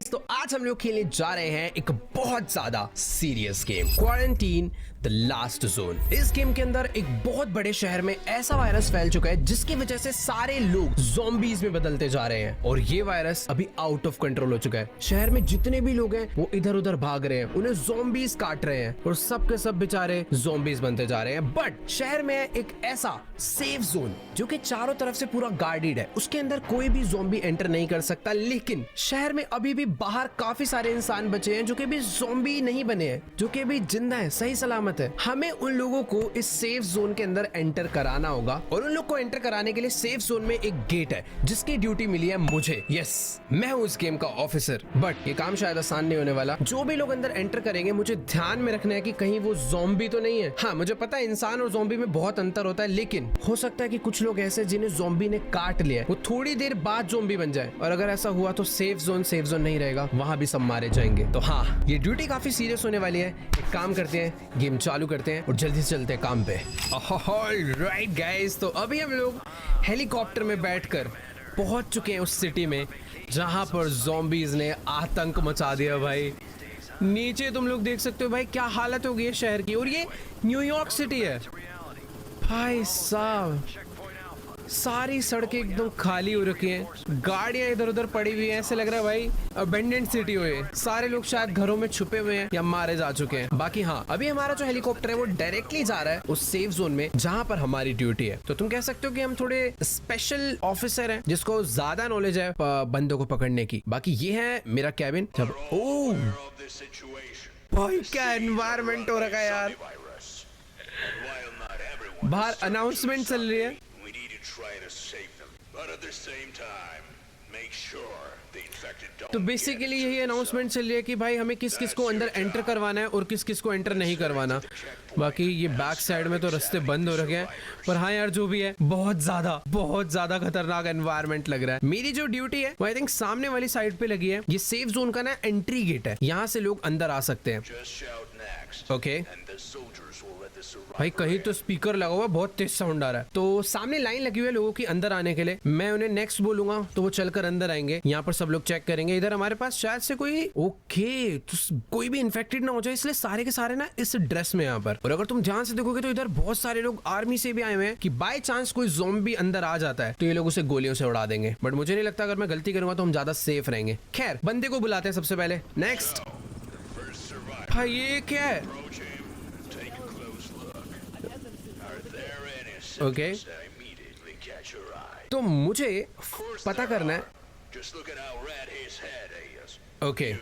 तो आज हम लोग खेलने जा रहे हैं एक बहुत ज्यादा serious game, quarantine the last zone. इस गेम के अंदर एक बहुत बड़े शहर में ऐसा वायरस फैल चुका है जिसकी वजह से सारे लोग ज़ॉम्बीज़ में बदलते जा रहे हैं और ये वायरस अभी आउट ऑफ कंट्रोल हो चुका है। शहर में जितने भी लोग हैं वो इधर उधर भाग रहे हैं, उन्हें ज़ॉम्बीज़ काट रहे हैं और सब के सब बेचारे ज़ॉम्बीज़ बनते जा रहे हैं। बट शहर में एक ऐसा सेफ जोन जो कि चारों तरफ से पूरा गार्डेड है, उसके अंदर कोई भी ज़ॉम्बी एंटर नहीं कर सकता। लेकिन शहर में अभी भी बाहर काफी सारे इंसान बचे हैं जो कि भी ज़ॉम्बी नहीं बने हैं, जो कि भी जिंदा है, सही सलामत है। हमें उन लोगों को इस सेफ जोन के अंदर एंटर कराना होगा और उन लोग को एंटर कराने के लिए सेफ जोन में एक गेट है जिसकी ड्यूटी मिली है मुझे। यस, मैं हूँ इस गेम का ऑफिसर। बट ये काम शायद आसान नहीं होने वाला। जो भी लोग अंदर एंटर करेंगे मुझे ध्यान में रखना है कि कहीं वो ज़ॉम्बी तो नहीं है। हाँ, मुझे पता है इंसान और ज़ॉम्बी में बहुत अंतर होता है, लेकिन हो सकता है कि कुछ लोग ऐसे जिन्हें ज़ॉम्बी ने काट लिया है वो थोड़ी देर बाद ज़ॉम्बी बन जाए, और अगर ऐसा हुआ तो सेफ जोन नहीं रहेगा, वहां भी सब मारे जाएंगे। तो हाँ, ये ड्यूटी काफी सीरियस होने वाली है। एक काम करते हैं, गेम चालू करते हैं और जल्दी से चलते हैं काम पे। ऑलराइट गाइस, तो अभी हम लोग हेलीकॉप्टर में बैठकर पहुंच चुके हैं उस सिटी में जहां पर ज़ॉम्बीज़ ने आतंक मचा दिया भाई। नीचे तुम लोग देख सकते हो भाई क्या हालत हो गई है शहर की, और ये न्यूयॉर्क सिटी है भाई साहब। सारी सड़कें एकदम खाली हो रखी हैं, गाड़ियां इधर उधर पड़ी हुई हैं, ऐसे लग रहा है भाई अबेंडेंट सिटी हो ये। सारे लोग शायद घरों में छुपे हुए हैं या मारे जा चुके हैं। बाकी हाँ, अभी हमारा जो हेलीकॉप्टर है वो डायरेक्टली जा रहा है उस सेफ जोन में जहां पर हमारी ड्यूटी है। तो तुम कह सकते हो कि हम थोड़े स्पेशल ऑफिसर हैं जिसको ज्यादा नॉलेज है बंदों को पकड़ने की। बाकी ये है मेरा कैबिन। जब ओ भाई क्या एनवायरनमेंट हो रखा है यार, बाहर अनाउंसमेंट चल रही है। तो बेसिकली यही अनाउंसमेंट चल रही है कि भाई हमें किस किस को अंदर एंटर करवाना है और किस किस को एंटर नहीं करवाना। बाकी ये बैक साइड में तो रास्ते बंद हो रखे हैं, पर हाँ यार जो भी है बहुत ज्यादा खतरनाक एनवायरनमेंट लग रहा है। मेरी जो ड्यूटी है वो आई थिंक सामने वाली साइड पे लगी है। ये सेफ जोन का ना एंट्री गेट है, यहाँ से लोग अंदर आ सकते हैं। ओके भाई, कहीं तो स्पीकर लगा हुआ, बहुत तेज साउंड आ रहा है। तो सामने लाइन लगी हुई है लोगों की अंदर आने के लिए। मैं उन्हें नेक्स्ट बोलूंगा तो वो चलकर अंदर आएंगे। यहाँ पर सब लोग चेक करेंगे। इधर हमारे पास शायद से कोई तो कोई भी इन्फेक्टेड ना हो जाए, इसलिए सारे के सारे ना इस ड्रेस में यहाँ पर। और अगर तुम ध्यान से देखोगे तो इधर बहुत सारे लोग आर्मी से भी आए हुए हैं कि बाय चांस कोई ज़ॉम्बी अंदर आ जाता है तो ये लोग उसे गोलियों से उड़ा देंगे। बट मुझे नहीं लगता, अगर मैं गलती करूंगा तो हम ज्यादा सेफ रहेंगे। खैर, बंदे को बुलाते हैं सबसे पहले। नेक्स्ट भाई, ये क्या है? ओके, तो मुझे पता करना है। ओके,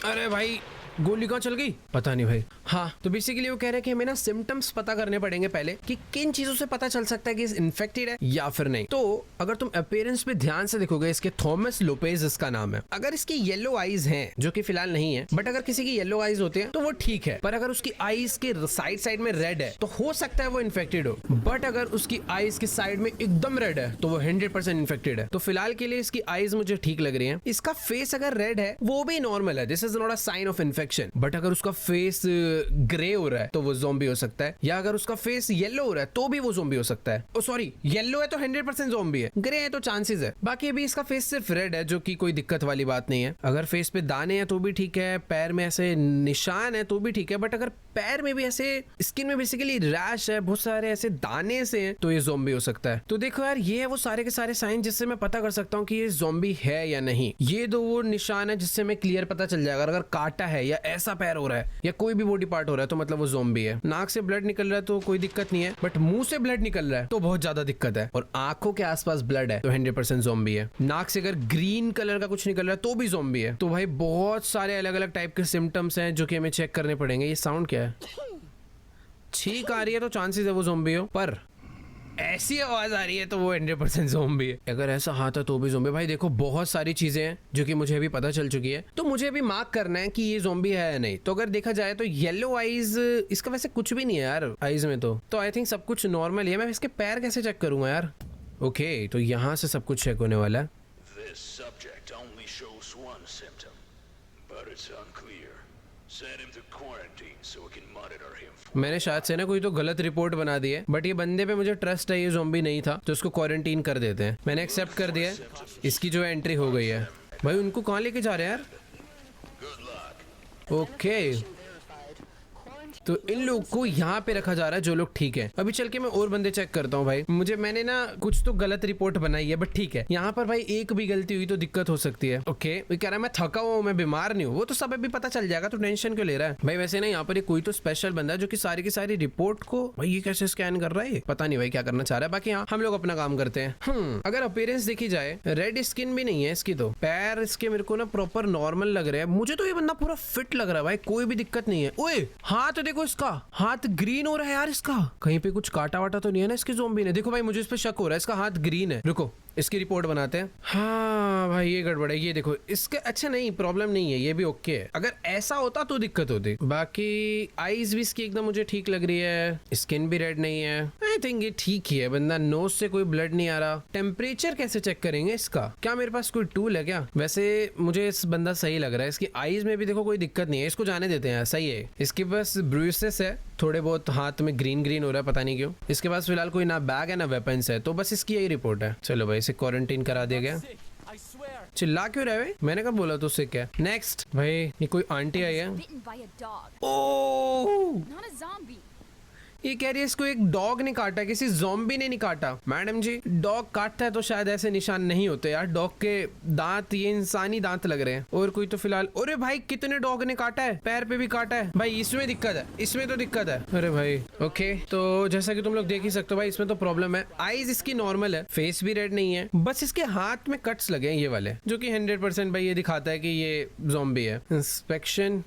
अरे भाई गोली कहाँ चल गई पता नहीं भाई। हाँ, तो बेसिकली वो कह रहे हैं कि हमें ना सिम्टम्स पता करने पड़ेंगे पहले कि किन चीजों से पता चल सकता है कि इन्फेक्टेड है या फिर नहीं। तो अगर तुम अपीयरेंस पे ध्यान से देखोगे, इसके थॉमस लोपेज इसका नाम है। अगर इसकी येलो आईज हैं, जो कि फिलहाल नहीं है, बट अगर किसी की येलो आईज होते हैं तो वो ठीक है। पर अगर उसकी आईज के साइड में रेड है तो हो सकता है वो इन्फेक्टेड हो। बट अगर उसकी आईज के साइड में एकदम रेड है तो वो 100% इन्फेक्टेड है। तो फिलहाल के लिए इसकी आईज मुझे ठीक लग रही है। इसका फेस अगर रेड है वो भी नॉर्मल है, this is not a sign of infection. But अगर उसका फेस ग्रे हो रहा है तो वो ज़ॉम्बी हो सकता है, या अगर उसका फेस येलो हो रहा है तो भी वो ज़ॉम्बी हो सकता है। ओ सॉरी, येलो है तो 100% ज़ॉम्बी है, ग्रे है तो चांसेस है। बाकी अभी इसका फेस सिर्फ रेड है, जो कि कोई दिक्कत वाली बात नहीं है। अगर फेस पे दाने हैं तो भी ठीक है, पैर में ऐसे निशान है तो भी ठीक है। बट अगर पैर में भी ऐसे स्किन में बेसिकली रैश है, बहुत सारे ऐसे दाने से हैं, तो ये ज़ॉम्बी हो सकता है। तो देखो यार, ये है वो सारे के सारे साइन जिससे मैं पता कर सकता हूँ कि ये ज़ॉम्बी है या नहीं। ये दो वो निशान है जिससे मैं क्लियर पता चल जाएगा। अगर काटा है या ऐसा पैर हो रहा है या कोई भी बॉडी पार्ट हो रहा है तो मतलब वो ज़ॉम्बी है। नाक से ब्लड निकल रहा है तो कोई दिक्कत नहीं है, बट मुंह से ब्लड निकल रहा है तो बहुत ज्यादा दिक्कत है। और आंखों के आसपास ब्लड है तो 100% ज़ॉम्बी है। नाक से अगर ग्रीन कलर का कुछ निकल रहा है तो भी ज़ॉम्बी है। तो भाई बहुत सारे अलग अलग टाइप के सिम्टम्स हैं जो कि हमें चेक करने पड़ेंगे। ये साउंड क्या है? छींक आ रही है तो चांसेस है वो ज़ॉम्बी हो, पर ऐसी आवाज आ रही है तो वो 100% ज़ॉम्बी है। अगर ऐसा हाथ है तो भी ज़ॉम्बी। भाई देखो, बहुत सारी चीजें हैं जो कि मुझे अभी पता चल चुकी है, तो मुझे अभी मार्क करना है कि ये ज़ॉम्बी है या नहीं। तो अगर देखा जाए तो येलो आईज, इसका वैसे कुछ भी नहीं है यार आईज में, तो आई थिंक सब कुछ नॉर्मल है। मैं इसके पैर कैसे चेक करूंगा यार? ओके, तो यहाँ से सब कुछ चेक होने वाला है। Send him to quarantine so we can monitor him. मैंने शायद से ना कोई तो गलत रिपोर्ट बना दी है, बट ये बंदे पे मुझे ट्रस्ट है, ये ज़ॉम्बी नहीं था तो इसको क्वारंटीन कर देते हैं। मैंने एक्सेप्ट कर दिया है, इसकी जो है एंट्री हो गई है। भाई उनको कहाँ लेके जा रहे हैं यार? Good luck. ओके तो इन लोग को यहाँ पे रखा जा रहा है जो लोग ठीक है। अभी चल के मैं और बंदे चेक करता हूँ भाई। मैंने ना कुछ तो गलत रिपोर्ट बनाई है, बट ठीक है। यहाँ पर भाई एक भी गलती हुई तो दिक्कत हो सकती है। ओके वो कह रहा है मैं थका हुआ हूँ, मैं बीमार नहीं हूँ, वो तो सब अभी पता चल जाएगा, तो टेंशन क्यों ले रहा है भाई। वैसे ना यहाँ पर कोई तो स्पेशल बंदा है जो कि सारी की सारी रिपोर्ट को भाई ये कैसे स्कैन कर रहा है, पता नहीं भाई क्या करना चाह रहा है। बाकी यहाँ हम लोग अपना काम करते हैं। अगर अपीयरेंस देखी जाए, रेड स्किन भी नहीं है इसकी, तो पैर इसके मेरे को ना प्रॉपर नॉर्मल लग रहे हैं। मुझे तो ये बंदा पूरा फिट लग रहा है भाई, कोई भी दिक्कत नहीं है। ओए हाथ देखो, इसका हाथ ग्रीन हो रहा है यार। इसका कहीं पे कुछ काटा वाटा तो नहीं है ना इसके ज़ॉम्बी ने? देखो भाई मुझे इस पे शक हो रहा है, इसका हाथ ग्रीन है। रुको इसकी रिपोर्ट बनाते हैं। हाँ भाई ये गड़बड़ है, ये देखो इसके। अच्छा नहीं, प्रॉब्लम नहीं है, ये भी ओके है। अगर ऐसा होता तो दिक्कत होती। बाकी आईज भी इसकी एकदम मुझे ठीक लग रही है, स्किन भी रेड नहीं है। आई थिंक ये ठीक ही है बंदा। नोज से कोई ब्लड नहीं आ रहा। टेम्परेचर कैसे चेक करेंगे इसका? क्या मेरे पास कोई टूल है क्या? वैसे मुझे इस बंदा सही लग रहा है। इसकी आईज में भी देखो कोई दिक्कत नहीं है, इसको जाने देते हैं, सही है। इसके बस ब्रूसेस है, थोड़े बहुत हाथ में ग्रीन ग्रीन हो रहा है, पता नहीं क्यों। इसके पास फिलहाल कोई ना बैग है ना वेपन्स है, तो बस इसकी यही रिपोर्ट है। चलो भाई इसे क्वारंटीन करा दिया गया। चिल्ला क्यों रहे भाई? मैंने कब बोला तो उससे क्या? नेक्स्ट भाई ये कोई आंटी आई है। ओह ये कह रही है इसको एक डॉग ने काटा, किसी ज़ॉम्बी ने नहीं काटा। मैडम जी डॉग काटता है तो शायद ऐसे निशान नहीं होते यार। डॉग के दांत ये इंसानी दांत लग रहे हैं। और कोई तो फिलहाल, अरे भाई कितने डॉग ने काटा है, पैर पे भी काटा है भाई। इसमें दिक्कत है, इसमें तो दिक्कत है। अरे भाई ओके तो जैसा कि तुम लोग देख ही सकते हो भाई, इसमें तो प्रॉब्लम है। आईज इसकी नॉर्मल है, फेस भी रेड नहीं है, बस इसके हाथ में कट्स लगे हैं ये वाले, जो कि 100% भाई ये दिखाता है कि ये ज़ॉम्बी है। इंस्पेक्शन,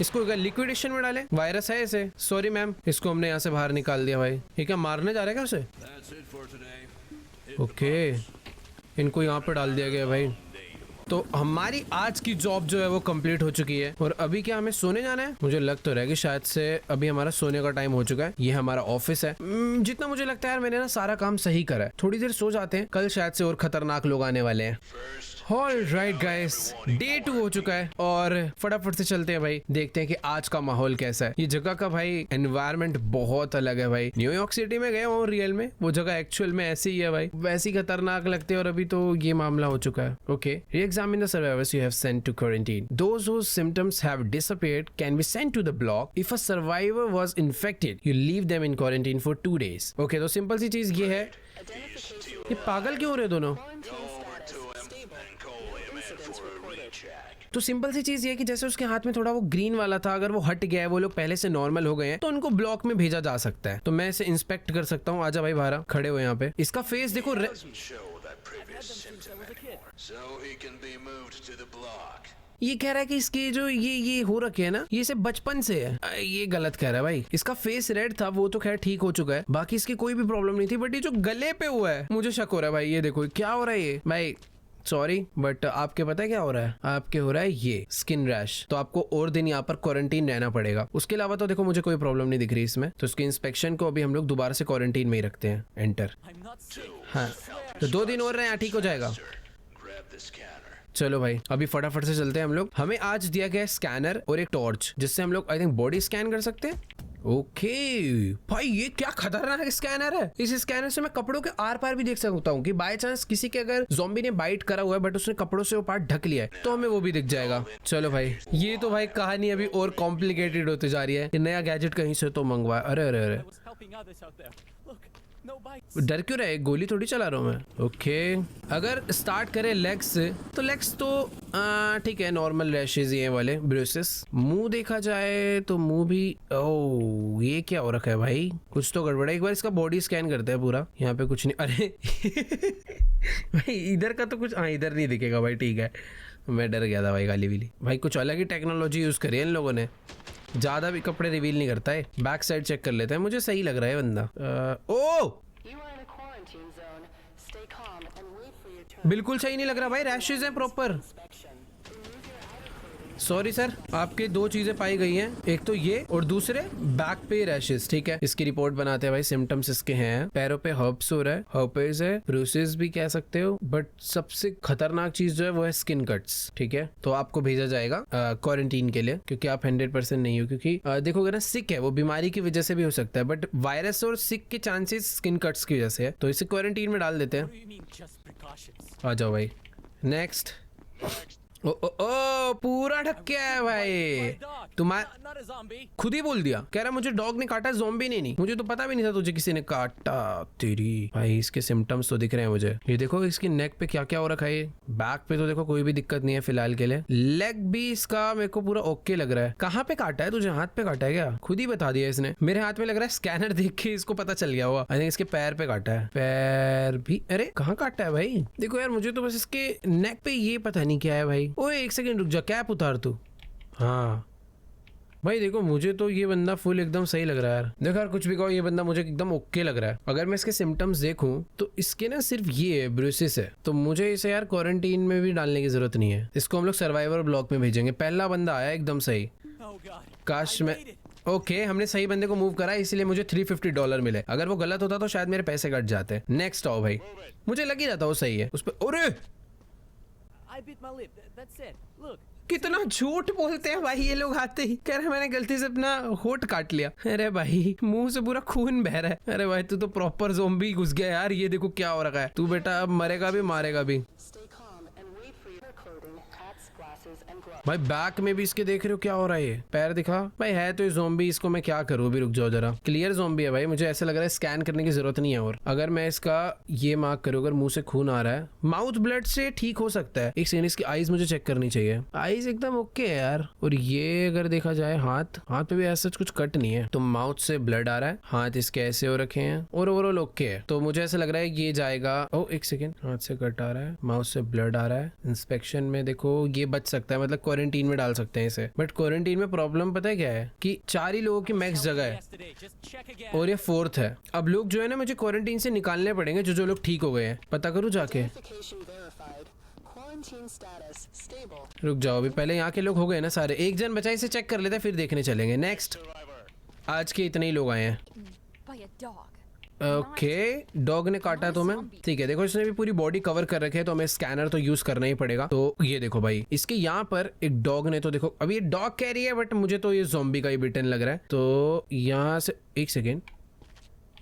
इसको अगर लिक्विडेशन में डाले, वायरस है इसे। सॉरी मैम, इसको हमने यहाँ से बाहर निकाल दिया भाई। ये क्या मारने जा रहा है क्या उसे? ओके इनको यहाँ पे डाल दिया गया भाई। तो हमारी आज की जॉब जो है वो कंप्लीट हो चुकी है। और अभी क्या हमें सोने जाना है? मुझे लग तो रहा है कि शायद से अभी हमारा सोने का टाइम हो चुका है। ये हमारा ऑफिस है। जितना मुझे लगता है यार मैंने ना सारा काम सही करा है। थोड़ी देर सो जाते हैं, कल शायद से और खतरनाक लोग आने वाले हैं। ऑलराइट गाइस, डे 2 हो चुका है और फटाफट से चलते हैं भाई, देखते हैं कि आज का माहौल कैसा है। ये जगह का भाई एनवायरनमेंट बहुत अलग है भाई। न्यूयॉर्क सिटी में गया हूँ रियल में, वो जगह एक्चुअल में ऐसी ही है भाई, वैसी खतरनाक लगती है। और अभी तो ये मामला हो चुका है। Okay re-examine the survivors you have sent to quarantine. Those whose symptoms have disappeared can be sent to the block. If a survivor was infected, you leave them in quarantine for 2 days. Okay, तो simple सी चीज ये है। ये पागल क्यों हो रहे दोनों? तो सिंपल सी चीज ये है कि जैसे उसके हाथ में थोड़ा वो ग्रीन वाला था, अगर वो हट गया है, वो लोग पहले से नॉर्मल हो गए हैं, तो उनको ब्लॉक में भेजा जा सकता है। तो मैं इसे इंस्पेक्ट कर सकता हूँ। आजा भाई बाहर खड़े हो यहाँ पे। इसका फेस देखो ये कह रहा है कि इसकी जो ये हो रखे है ना, ये सिर्फ बचपन से है। ये गलत कह रहा है भाई। इसका फेस रेड था, वो तो खैर ठीक हो चुका है, बाकी इसकी कोई भी प्रॉब्लम नहीं थी। बट ये जो गले पे हुआ है मुझे शक हो रहा है भाई। ये देखो क्या हो रहा है ये भाई। सॉरी बट आपके पता है क्या हो रहा है? आपके हो रहा है ये स्किन रैश। तो आपको और दिन यहाँ पर क्वारंटीन रहना पड़ेगा। उसके अलावा तो देखो मुझे कोई प्रॉब्लम नहीं दिख रही इसमें। तो इसके इंस्पेक्शन को अभी हम लोग दोबारा से क्वारंटीन में ही रखते हैं। एंटर। हाँ तो 2 दिन और रहे, ठीक हो जाएगा। चलो भाई अभी फटाफट से चलते हैं हम लोग। हमें आज दिया गया स्कैनर और एक टॉर्च, जिससे हम लोग आई थिंक बॉडी स्कैन कर सकते हैं। ओके भाई ये क्या खतरनाक स्कैनर है। इस स्कैनर से मैं कपड़ों के आर पार भी देख सकता हूँ कि बाय चांस किसी के अगर ज़ॉम्बी ने बाइट करा हुआ है बट उसने कपड़ों से वो पार्ट ढक लिया है, तो हमें वो भी दिख जाएगा। चलो भाई ये तो भाई कहानी अभी और कॉम्प्लिकेटेड होती जा रही है। ये नया गैजेट कहीं से तो मंगवाया। अरे अरे अरे डर क्यों रहे? गोली थोड़ी चला रहा हूँ मैं। ओके अगर स्टार्ट करें लेग्स से, तो लेग्स तो ठीक है, नॉर्मल रैशेज ये वाले ब्रूसेस। मुंह देखा जाए तो मुंह भी, ओह ये क्या हो रखा है भाई? कुछ तो गड़बड़ है। एक बार इसका बॉडी स्कैन करते हैं पूरा। यहाँ पे कुछ नहीं। अरे भाई इधर का तो कुछ, हाँ इधर नहीं दिखेगा भाई। ठीक है मैं डर गया था भाई। गाली विली भाई कुछ अलग ही टेक्नोलॉजी यूज करी है इन लोगों ने। ज्यादा भी कपड़े रिवील नहीं करता है। बैक साइड चेक कर लेते हैं। मुझे सही लग रहा है बंदा। ओ बिल्कुल सही नहीं लग रहा भाई। रैशेज हैं प्रॉपर। सॉरी सर, आपके दो चीजें पाई गई हैं, एक तो ये और दूसरे बैक पे रैशेस। ठीक है, इसकी रिपोर्ट बनाते हैं भाई। सिम्टम्स इसके हैं, पैरों पे हर्ब्स हो रहा है, हर्पेस है, ब्रूसेस भी कह सकते हो, बट सबसे खतरनाक चीज जो है वो है स्किन कट्स। ठीक है, तो आपको भेजा जाएगा क्वारंटीन के लिए, क्योंकि आप 100% नहीं हो। क्योंकि देखोगे ना, सिक है वो, बीमारी की वजह से भी हो सकता है, बट वायरस और सिक के चांसेस स्किन कट्स की वजह से है, तो इसे क्वारंटीन में डाल देते हैं। आ जाओ भाई, नेक्स्ट। ओ ओ ओ, पूरा ढक के आया भाई। तुम्हारा खुद ही बोल दिया, कह रहा मुझे डॉग ने काटा, ज़ॉम्बी ने नहीं। मुझे तो पता भी नहीं था तुझे किसी ने काटा। तेरी भाई, इसके सिम्टम्स तो दिख रहे हैं मुझे। ये देखो इसकी नेक पे क्या क्या हो रखा है। ये बैक पे तो देखो कोई भी दिक्कत नहीं है फिलहाल के लिए। लेग भी इसका मेरे को पूरा ओके लग रहा है। कहाँ पे काटा है तुझे? हाथ पे काटा है क्या? खुद ही बता दिया इसने। मेरे हाथ में लग रहा है स्कैनर देख के इसको पता चल गया हुआ। आई थिंक इसके पैर पे काटा है। पैर भी, अरे कहाँ काटा है भाई? देखो यार, मुझे तो बस इसके नेक पे ये पता नहीं क्या है भाई। ओए एक सेकंड रुक जा, कैप उतार तू। हाँ भाई देखो, मुझे तो ये बंदा फुल एकदम सही लग रहा है यार। देखो यार, कुछ भी कहो, ये बंदा मुझे एकदम ओके लग रहा है। अगर मैं इसके सिम्टम्स देखूं तो इसके ना सिर्फ ये है, ब्रूसिस है, तो मुझे इसे यार क्वारंटीन में भी डालने की जरूरत नहीं है। इसको हम लोग सर्वाइवर ब्लॉक में भेजेंगे। पहला बंदा आया एकदम सही। काश में ओके, हमने सही बंदे को मूव करा, इसलिए मुझे $350 मिले। अगर वो गलत होता तो शायद मेरे पैसे कट जाते। नेक्स्ट आओ भाई, मुझे लग ही रहा था वो सही है। उस पर अरे कितना झूठ बोलते हैं भाई ये लोग। आते ही कह रहे मैंने गलती से अपना होठ काट लिया। अरे भाई, मुंह से पूरा खून बह रहा है। अरे भाई, तू तो प्रॉपर ज़ॉम्बी घुस गया यार। ये देखो क्या हो रखा है। तू बेटा अब मरेगा भी, मारेगा भी। भाई बैक में भी इसके देख रहे हो क्या हो रहा है? ये पैर दिखा भाई, है तो ये ज़ॉम्बी। इसको मैं क्या करूँ? अभी रुक जाओ जरा। क्लियर ज़ॉम्बी है भाई, मुझे ऐसा लग रहा है स्कैन करने की जरूरत नहीं है। और अगर मैं इसका ये मार्क करूँ, अगर मुंह से खून आ रहा है, माउथ ब्लड से ठीक हो सकता है। एक सेकंड, इसकी आईज मुझे चेक करनी चाहिए। आईज एकदम ओके है यार। और ये अगर देखा जाए, हाथ पे भी ऐसा कुछ कट नहीं है, तो माउथ से ब्लड आ रहा है। हाथ इसके ऐसे हो रखे हैं और ओवरऑल ओके है। तो मुझे ऐसा लग रहा है ये जाएगा। ओ एक सेकेंड, हाथ से कट आ रहा है, माउथ से ब्लड आ रहा है। इंस्पेक्शन में देखो ये बच सकता है, मतलब क्वारंटीन में डाल सकते हैं इसे। बट क्वारंटीन में प्रॉब्लम पता है क्या है, कि 4 ही लोगों की मैक्स जगह है और ये 4th है। अब लोग जो है ना, मुझे क्वारंटीन से निकालने पड़ेंगे, जो लोग ठीक हो गए हैं। पता करूँ जाके? रुक जाओ, अभी पहले यहाँ के लोग हो गए ना सारे। एक जन बचा, इसे चेक कर लेते हैं, फिर देखने चलेंगे। नेक्स्ट, आज के इतने ही लोग आए हैं। ओके, डॉग ने काटा तो मैं, ठीक है। देखो इसने भी पूरी बॉडी कवर कर रखे है, तो हमें स्कैनर तो यूज करना ही पड़ेगा। तो ये देखो भाई, इसके यहाँ पर एक डॉग ने, तो देखो अभी ये डॉग कह रही है, बट मुझे तो ये ज़ॉम्बी का ही बिटन लग रहा है। तो यहाँ से एक सेकेंड,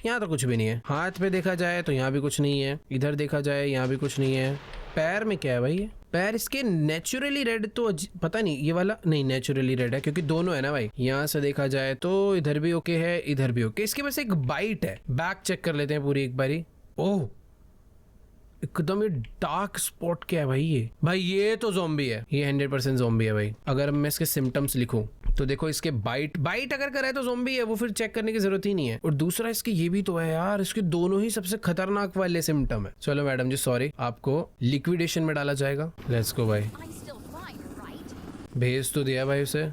यहाँ तो कुछ भी नहीं है। हाथ पे देखा जाए तो यहाँ भी कुछ नहीं है। इधर देखा जाए यहाँ भी कुछ नहीं है। पैर में क्या है भाई? ये पैर इसके नेचुरली रेड, तो पता नहीं ये वाला नहीं नेचुरली रेड है, क्योंकि दोनों है ना भाई। यहाँ से देखा जाए तो इधर भी ओके है, इधर भी ओके। इसके पास एक बाइट है। बैक चेक कर लेते हैं पूरी एक बारी। ओह, एकदम ये डार्क स्पॉट क्या है भाई? ये तो ज़ॉम्बी है, ये 100% ज़ॉम्बी है भाई। अगर मैं इसके सिम्टम्स लिखूं तो देखो, इसके बाइट अगर करे तो ज़ॉम्बी है वो, फिर चेक करने की जरूरत ही नहीं है। और दूसरा इसके ये भी तो है यार, इसके दोनों ही सबसे खतरनाक वाले सिम्टम है। चलो मैडम जी, सॉरी, आपको लिक्विडेशन में डाला जाएगा। लेट्स गो भाई, भेज तो दिया भाई उसे।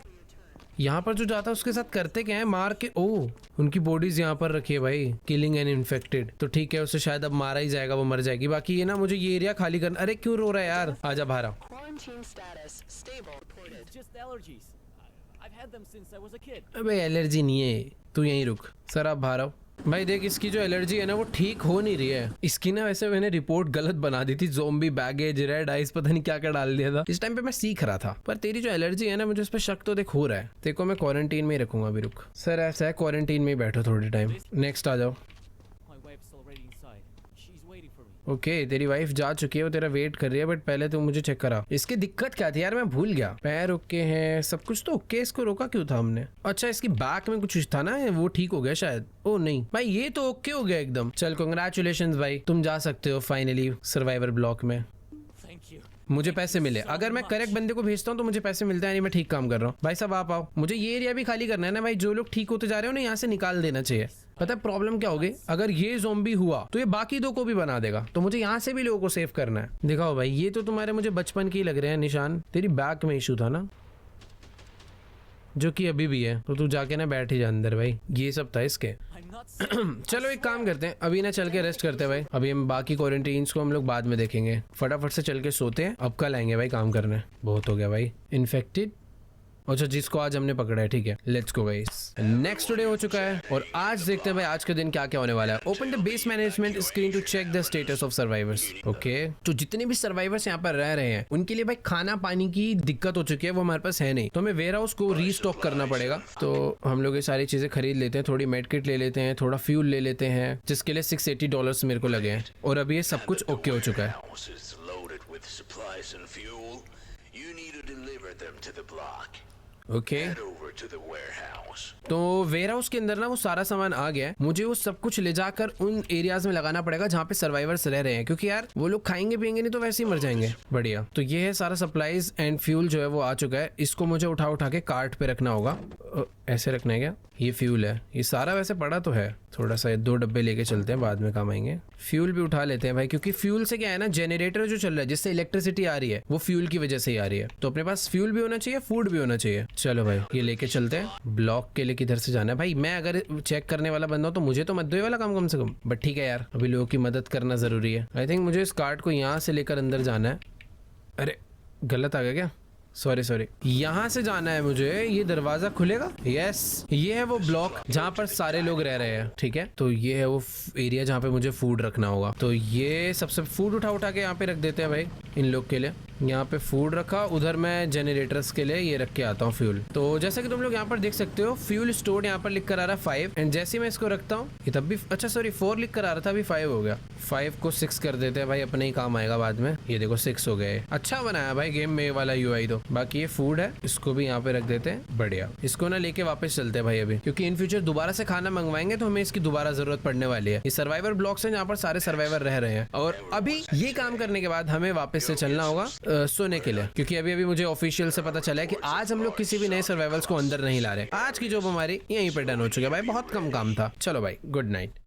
यहाँ पर जो जाता है उसके साथ करते क्या है, मार के। ओह, उनकी बॉडीज यहाँ पर रखी है भाई, किलिंग एन इन्फेक्टेड। तो ठीक है, उसे शायद अब मारा ही जाएगा, वो मर जाएगी। बाकी ये ना, मुझे ये एरिया खाली करना। अरे क्यों रो रहा है यार? आजा बाहर आ। अबे एलर्जी नहीं है, तू यहीं रुक। सर आप बाहर आओ। भाई देख, इसकी जो एलर्जी है ना, वो ठीक हो नहीं रही है। इसकी ना, वैसे मैंने रिपोर्ट गलत बना दी थी। ज़ॉम्बी बैगेज, रेड आइस, पता नहीं क्या क्या डाल दिया था। इस टाइम पे मैं सीख रहा था। पर तेरी जो एलर्जी है ना, मुझे उस पर शक तो देख हो रहा है। देखो मैं क्वारंटीन में ही रखूंगा अभी। रुक सर, ऐसा है, क्वारंटीन में ही बैठो थोड़ी टाइम। नेक्स्ट आ जाओ। ओके, तेरी वाइफ जा चुकी है, वो तेरा वेट कर रही है। बट पहले तो मुझे चेक करा, इसकी दिक्कत क्या थी यार, मैं भूल गया। पैर ओके हैं, सब कुछ तो ओके। इसको रोका क्यों था हमने? अच्छा, इसकी बैक में कुछ था ना, वो ठीक हो गया शायद। ओ नहीं भाई, ये तो ओके हो गया एकदम। चल कांग्रेचुलेशंस भाई, तुम जा सकते हो फाइनली सर्वाइवर ब्लॉक में। मुझे पैसे मिले। अगर मैं करेक्ट बंदे को भेजता हूँ तो मुझे पैसे मिलते हैं। नहीं, मैं ठीक काम कर रहा हूँ भाई साहब। आप आओ, मुझे ये एरिया भी खाली करना है ना भाई। जो लोग ठीक होते जा रहे हो ना, यहाँ से निकाल देना चाहिए। पता है प्रॉब्लम क्या होगी? अगर ये ज़ॉम्बी हुआ तो ये बाकी 2 को भी बना देगा। तो मुझे यहाँ से भी लोगों को सेव करना है। दिखाओ भाई, ये तो तुम्हारे मुझे बचपन के ही लग रहे हैं निशान। तेरी बैक में इशू था ना, जो कि अभी भी है। तो तू जाके ना बैठ ही जा अंदर भाई। ये सब था इसके। चलो एक काम करते हैं, अभी ना चल के रेस्ट करते हैं भाई। अभी हम बाकी क्वारंटीन्स को हम लोग बाद में देखेंगे। फटाफट से चल के सोते हैं, अब कल आएंगे भाई काम करने। बहुत हो गया भाई। इन्फेक्टेड अच्छा, जिसको आज हमने पकड़ा है, ठीक है। Let's go guys, next day हो चुका है और आज देखते हैं भाई आज के दिन क्या क्या होने वाला है। Open the base management screen to check the status of survivors. Okay, तो जितने भी सर्वाइवर्स यहाँ पर रह रहे हैं उनके लिए भाई खाना पानी की दिक्कत हो चुकी है, वो हमारे पास है नहीं, तो हमें वेयर हाउस को रीस्टॉक करना पड़ेगा। तो हम लोग ये सारी चीजें खरीद लेते हैं, थोड़ी मेडकिट ले लेते हैं, थोड़ा फ्यूल ले लेते हैं, जिसके लिए $680 मेरे को लगे हैं। और अभी ये सब कुछ ओके हो चुका है। House is loaded with supplies and fuel. You need to deliver them to the block. Okay, Head over to the warehouse. तो वेयर हाउस के अंदर ना वो सारा सामान आ गया है। मुझे वो सब कुछ ले जाकर उन एरियाज में लगाना पड़ेगा जहाँ पे सर्वाइवर्स रह रहे हैं, क्योंकि यार वो लोग खाएंगे पिएंगे नहीं तो वैसे ही मर जाएंगे। बढ़िया, तो ये है सारा सप्लाईज एंड फ्यूल जो है वो आ चुका है। इसको मुझे उठा उठा के कार्ट पे रखना होगा। ऐसे रखना है क्या? ये फ्यूल है, ये सारा वैसे पड़ा तो है, थोड़ा सा 2 डब्बे लेके चलते हैं, बाद में काम आएंगे। फ्यूल भी उठा लेते हैं भाई, क्योंकि फ्यूल से क्या है ना, जनरेटर जो चल रहा है जिससे इलेक्ट्रिसिटी आ रही है वो फ्यूल की वजह से ही आ रही है। तो अपने पास फ्यूल भी होना चाहिए, फूड भी होना चाहिए। चलो भाई ये लेके चलते हैं। ब्लॉक के लिए किधर से जाना है भाई? मैं अगर चेक करने वाला बंदा हूं तो मुझे तो मत दो ये वाला काम कम से कम, बट ठीक है यार, अभी लोगों की मदद करना जरूरी है। आई थिंक मुझे इस कार्ट को यहाँ से लेकर अंदर जाना है। अरे गलत आ गया क्या? सॉरी, यहाँ से जाना है मुझे। ये दरवाजा खुलेगा? यस, ये है वो ब्लॉक जहाँ पर सारे लोग रह रहे हैं, ठीक है। तो ये है वो एरिया जहाँ पे मुझे फूड रखना होगा। तो ये सबसे फूड उठा के यहाँ पे रख देते हैं भाई इन लोग के लिए। यहाँ पे फूड रखा, उधर मैं जनरेटर्स के लिए ये रख के आता हूँ फ्यूल। तो जैसा कि तुम लोग यहाँ पर देख सकते हो, फ्यूल स्टोर यहाँ पर लिख कर आ रहा है 5, एंड जैसे मैं इसको रखता हूँ ये तब भी, अच्छा सॉरी 4 लिख कर आ रहा था, अभी 5 हो गया। 5 को 6 कर देते हैं भाई, अपने ही काम आएगा बाद में। ये देखो 6 हो गए। अच्छा बनाया भाई गेम में वाला UI। तो बाकी ये फूड है, इसको भी यहाँ पे रख देते हैं। बढ़िया, इसको ना लेके वापस चलते हैं भाई अभी, क्योंकि इन फ्यूचर दोबारा से खाना मंगवाएंगे तो हमें इसकी दोबारा जरूरत पड़ने वाली है। ये सर्वाइवर ब्लॉक्स हैं जहाँ पर सारे सर्वाइवर रह रहे हैं, और अभी ये काम करने के बाद हमें वापस से चलना होगा सोने के लिए, क्योंकि अभी मुझे ऑफिशियल से पता चला है कि आज हम लोग किसी भी नए सर्वाइवल्स को अंदर नहीं ला रहे। आज की जॉब हमारी यहीं पे डन हो चुकी है भाई, बहुत कम काम था। चलो भाई, गुड नाइट।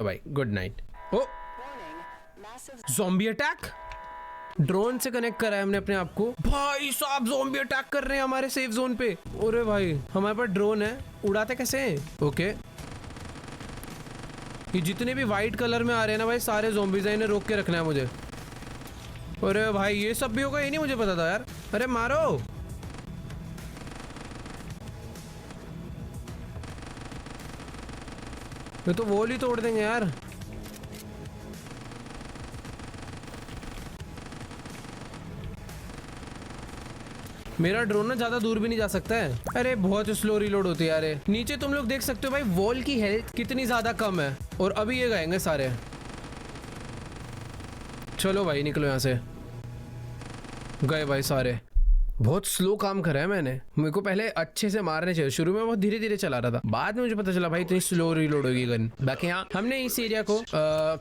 भाई गुड नाइट। ओ, ज़ॉम्बी अटैक! ड्रोन से कनेक्ट करा है हमने अपने आप को। भाई साहब ज़ॉम्बी अटैक कर रहे हैं हमारे सेफ जोन पे। अरे भाई हमारे पास ड्रोन है, उड़ाते कैसे हैं? ओके, ये जितने भी वाइट कलर में आ रहे हैं ना भाई, सारे ज़ॉम्बीज़ हैं, इन्हें रोक के रखना है मुझे। अरे भाई ये सब भी होगा, ये नहीं मुझे पता था यार। अरे मारो, ये तो वॉल ही तोड़ देंगे यार। मेरा ड्रोन ना ज्यादा दूर भी नहीं जा सकता है। अरे बहुत स्लो रिलोड होती है यार। नीचे तुम लोग देख सकते हो भाई वॉल की हेल्थ कितनी ज्यादा कम है, और अभी ये गएंगे सारे। चलो भाई निकलो यहाँ से। गए भाई सारे। बहुत स्लो काम करा है मैंने, मेरे को पहले अच्छे से मारने चाहिए। शुरू में बहुत धीरे धीरे चला रहा था, बाद में मुझे पता चला भाई इतनी स्लो रीलोड होगी गन। बाकी हाँ, हमने इस एरिया को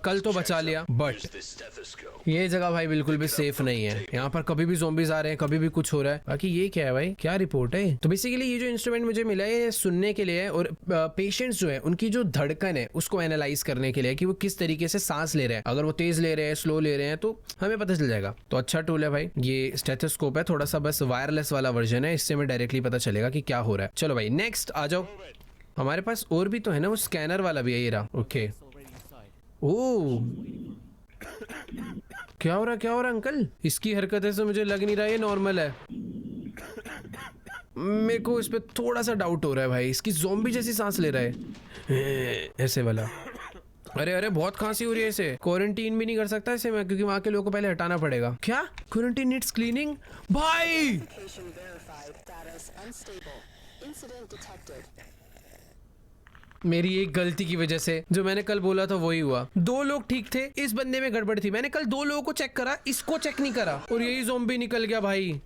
कल तो बचा लिया, बट The stethoscope. ये जगह भाई बिल्कुल भी सेफ नहीं है। यहाँ पर कभी भी ज़ॉम्बीज आ रहे हैं, कभी भी कुछ हो रहा है। बाकी ये क्या है भाई, क्या रिपोर्ट है? तो बेसिकली ये जो इंस्ट्रूमेंट मुझे मिला है ये सुनने के लिए, और पेशेंट्स जो है उनकी जो धड़कन है उसको एनालाइज करने के लिए कि वो किस तरीके से सांस ले रहे हैं। अगर वो तेज ले रहे हैं, स्लो ले रहे हैं, तो हमें पता चल जाएगा। तो अच्छा टूल है भाई ये स्टेथोस्कोप है, थोड़ा सा बस वायरलेस वाला वर्जन है, इससे हमें डायरेक्टली पता चलेगा कि क्या हो रहा है। चलो भाई नेक्स्ट आ जाओ। हमारे पास और भी तो है ना, वो स्कैनर वाला भी है ये रहा। ओके, ओ क्या हो रहा है अंकल? इसकी हरकतें से मुझे लग नहीं रहा ये नॉर्मल है। मेरे को इस पे थोड़ा सा डाउट हो रहा है भाई, इसकी ज़ॉम्बी जैसी सांस ले रहा है ऐसे वाला। अरे बहुत खांसी हो रही है इसे। क्वारंटीन भी नहीं कर सकता इसे मैं, क्योंकि वहां के लोगों को पहले हटाना पड़ेगा। क्या क्वारंटीन नीड्स क्लीनिंग? भाई मेरी एक गलती की वजह से जो मैंने कल बोला था वही हुआ। 2 लोग ठीक थे, इस बंदे में गड़बड़ थी। मैंने कल 2 लोगों को चेक करा, इसको चेक नहीं करा, और यही ज़ॉम्बी निकल गया भाई।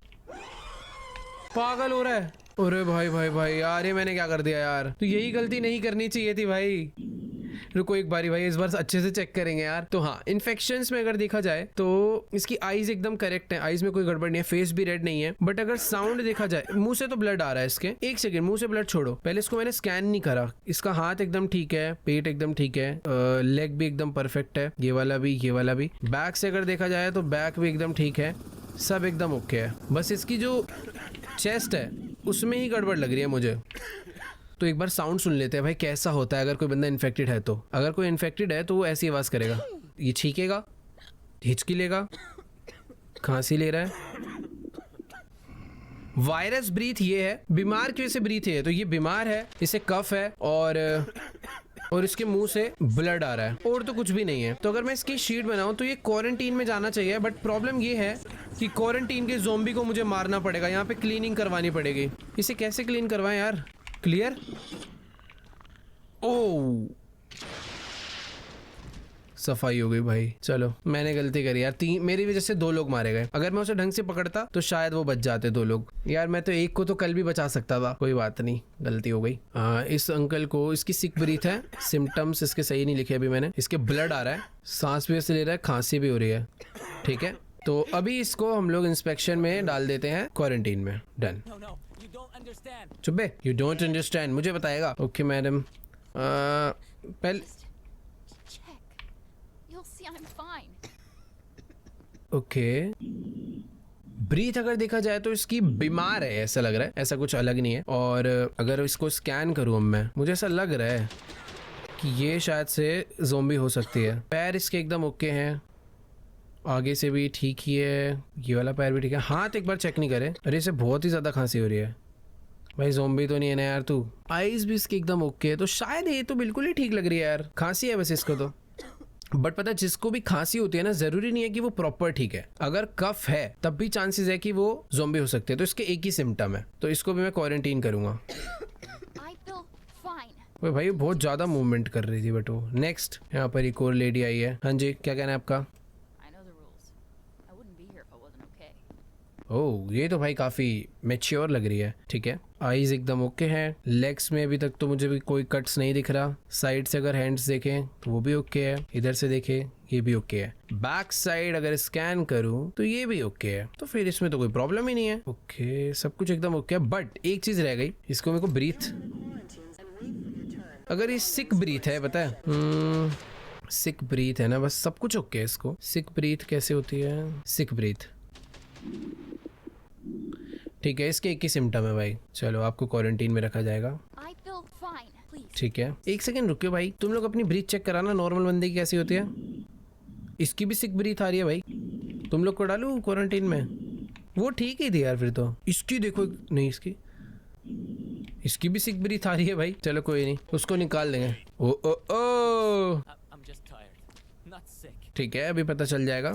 पागल हो रहा है। अरे भाई यार ये मैंने क्या कर दिया यार। तो यही गलती नहीं करनी चाहिए थी भाई। रुको एक बारी भाई, इस बार अच्छे से चेक करेंगे यार। तो हाँ, इन्फेक्शंस में अगर देखा जाए तो इसकी आईज एकदम करेक्ट है, आईज में कोई गड़बड़ नहीं है, फेस भी रेड नहीं है। बट अगर साउंड देखा जाए, मुंह से तो ब्लड आ रहा है इसके। एक सेकंड, मुंह से ब्लड छोड़ो, पहले इसको मैंने स्कैन नहीं करा। इसका हाथ एकदम ठीक है, पेट एकदम ठीक है, लेग भी एकदम परफेक्ट है, ये वाला भी। बैक से अगर देखा जाए तो बैक भी एकदम ठीक है। सब एकदम ओके है, बस इसकी जो चेस्ट है उसमें ही गड़बड़ लग रही है मुझे। तो एक बार साउंड सुन लेते हैं भाई कैसा होता है अगर कोई बंदा इन्फेक्टेड है तो। अगर कोई इन्फेक्टेड है तो वो ऐसी आवाज़ करेगा, ये छींकेगा, हिचकी लेगा, खांसी ले रहा है। वायरस ब्रीथ ये है, बीमार की वजह से ब्रीथ है, तो ये बीमार है, इसे कफ है और इसके मुंह से ब्लड आ रहा है, और तो कुछ भी नहीं है। तो अगर मैं इसकी शीट बनाऊं तो ये क्वारंटीन में जाना चाहिए, बट प्रॉब्लम ये है कि क्वारंटीन के ज़ोंबी को मुझे मारना पड़ेगा, यहाँ पे क्लीनिंग करवानी पड़ेगी। इसे कैसे क्लीन करवाएं यार? क्लियर? ओह सफाई हो गई भाई। चलो मैंने गलती करी यार, मेरी वजह से 2 लोग मारे गए। अगर मैं उसे ढंग से पकड़ता तो शायद वो बच जाते 2 लोग। यार मैं तो एक को तो कल भी बचा सकता था, कोई बात नहीं, गलती हो गई। इस अंकल को, इसकी सिक ब्रीथ है, सिम्टम्स इसके सही नहीं लिखे अभी मैंने। इसके ब्लड आ रहा है, सांस भी ऐसे ले रहा है, खांसी भी हो रही है। ठीक है, तो अभी इसको हम लोग इंस्पेक्शन में डाल देते हैं, क्वारंटीन में। डन। चुप्पे, यू डोंट अंडरस्टैंड, मुझे बताएगा। ओके मैडम, पहले ओके ब्रीथ अगर देखा जाए तो इसकी बीमार है ऐसा लग रहा है, ऐसा कुछ अलग नहीं है। और अगर इसको स्कैन करूँ मैं, मुझे ऐसा लग रहा है कि ये शायद से ज़ोंबी हो सकती है। पैर इसके एकदम ओके हैं, आगे से भी ठीक ही है, ये वाला पैर भी ठीक है। हाथ एक बार चेक नहीं करे, अरे इसे बहुत ही ज़्यादा खांसी हो रही है। भाई ज़ोंबी तो नहीं है ना यार तू? आईज भी इसकी एकदम ओके है, तो शायद ये तो बिल्कुल ही ठीक लग रही है यार। खांसी है बस इसको तो, बट पता है जिसको भी खांसी होती है ना, जरूरी नहीं है कि वो प्रॉपर ठीक है। अगर कफ है तब भी चांसेस है कि वो ज़ोंबी हो सकते हैं। तो इसके एक ही सिम्टम है, तो इसको भी मैं क्वारंटीन करूंगा। भाई बहुत ज्यादा मूवमेंट कर रही थी बट वो। नेक्स्ट यहाँ पर एक और लेडी आई है। हाँ जी, क्या कहना है आपका? ओह ये तो भाई काफ़ी मैच्योर लग रही है। ठीक है, आईज एकदम ओके हैं, लेग्स में अभी तक तो मुझे भी कोई कट्स नहीं दिख रहा। साइड से अगर हैंड्स देखें तो वो भी ओके है, इधर से देखें ये भी ओके है। बैक साइड अगर स्कैन करूं तो ये भी ओके है, तो फिर इसमें तो कोई प्रॉब्लम ही नहीं है। ओके सब कुछ एकदम ओके है, बट एक चीज़ रह गई, इसको मेरे को ब्रीथ, अगर ये सिक ब्रीथ है, पता है सिक ब्रीथ है ना, बस सब कुछ ओके है। इसको सिक ब्रीथ कैसे होती है? सिक ब्रीथ ठीक है, इसके एक ही सिम्टम है भाई। चलो आपको क्वारंटीन में रखा जाएगा। ठीक है, एक सेकंड रुकियो भाई, तुम लोग अपनी ब्रीथ चेक कराना, नॉर्मल बंदे की कैसी होती है। इसकी भी सिक ब्रीथ आ रही है भाई, तुम लोग को डालूं क्वारंटीन में? वो ठीक ही थी यार फिर तो। इसकी देखो, नहीं इसकी भी सिक ब्रीथ आ रही है भाई। चलो कोई नहीं, उसको निकाल देंगे। ओ ओ ओ ठीक है, अभी पता चल जाएगा।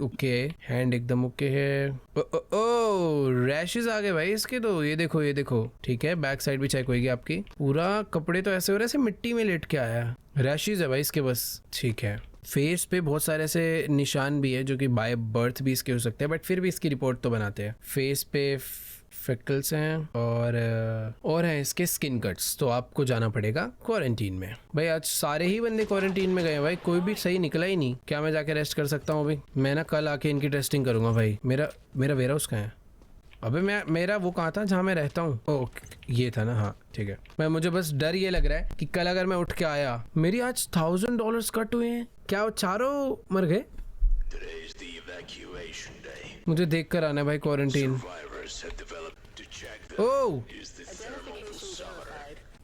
ओके हैंड एकदम ओके है। ओ ओ ओ रैशेस आ गए भाई इसके तो, ये देखो। ठीक है, बैक साइड भी चेक होगी आपकी। पूरा कपड़े तो ऐसे हो रहे, ऐसे मिट्टी में लेट के आया। रैशेस है भाई इसके बस। ठीक है, फेस पे बहुत सारे ऐसे निशान भी है जो कि बाय बर्थ भी इसके हो सकते हैं, बट फिर भी इसकी रिपोर्ट तो बनाते हैं। फेस पे फ्रिकल्स हैं और हैं इसके स्किन कट्स, तो आपको जाना पड़ेगा क्वारंटीन में। भाई आज सारे ही बंदे क्वारंटीन में गए भाई, कोई भी सही निकला ही नहीं। क्या मैं जाके रेस्ट कर सकता हूँ अभी? मैं ना कल आके इनकी टेस्टिंग करूंगा भाई। मेरा वेयर हाउस कहाँ है? अबे मेरा वो कहाँ था जहाँ मैं रहता हूँ? ओह ये था ना, हाँ ठीक है। मैं मुझे बस डर ये लग रहा है कि कल अगर मैं उठ के आया, मेरी आज $1000 कट हुए हैं। क्या वो चारों मर गए? मुझे देख कर आना है भाई क्वारंटीन। ओह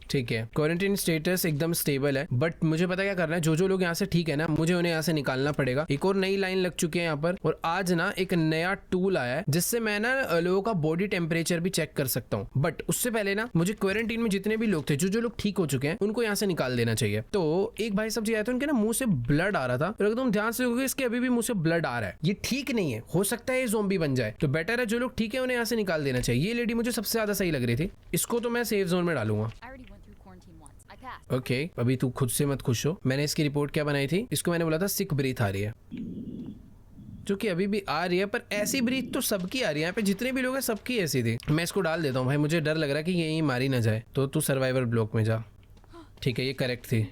ठीक है, क्वारंटीन स्टेटस एकदम स्टेबल है, बट मुझे पता क्या करना है। जो लोग यहाँ से ठीक है ना, मुझे उन्हें यहाँ से निकालना पड़ेगा। एक और नई लाइन लग चुकी है यहाँ पर, और आज ना एक नया टूल आया है जिससे मैं ना लोगों का बॉडी टेम्परेचर भी चेक कर सकता हूँ। बट उससे पहले ना मुझे क्वारंटीन में जितने भी लोग थे, जो लोग ठीक हो चुके हैं, उनको यहाँ से निकाल देना चाहिए। तो एक भाई साहब जी आए थे, उनके ना मुंह से ब्लड आ रहा था, और एकदम ध्यान से देखोगे इसके अभी भी मुंह से ब्लड आ रहा है। ये ठीक नहीं है, हो सकता है ये ज़ोंबी बन जाए। तो बेटर है जो लोग ठीक है उन्हें यहाँ से निकाल देना चाहिए। ये लेडी मुझे सबसे ज्यादा सही लग रही थी, इसको तो मैं सेफ जोन में डालूंगा। ओके अभी तू खुद से मत खुश हो। मैंने इसकी रिपोर्ट क्या बनाई थी? इसको मैंने बोला था सिक ब्रीथ आ रही है, जो कि अभी भी आ रही है, पर ऐसी ब्रीथ तो सबकी आ रही है। यहाँ पे जितने भी लोग हैं सबकी ऐसी थी। मैं इसको डाल देता हूँ भाई, मुझे डर लग रहा है कि यही मारी ना जाए। तो तू सर्वाइवर ब्लॉक में जा। ठीक है, ये करेक्ट थी।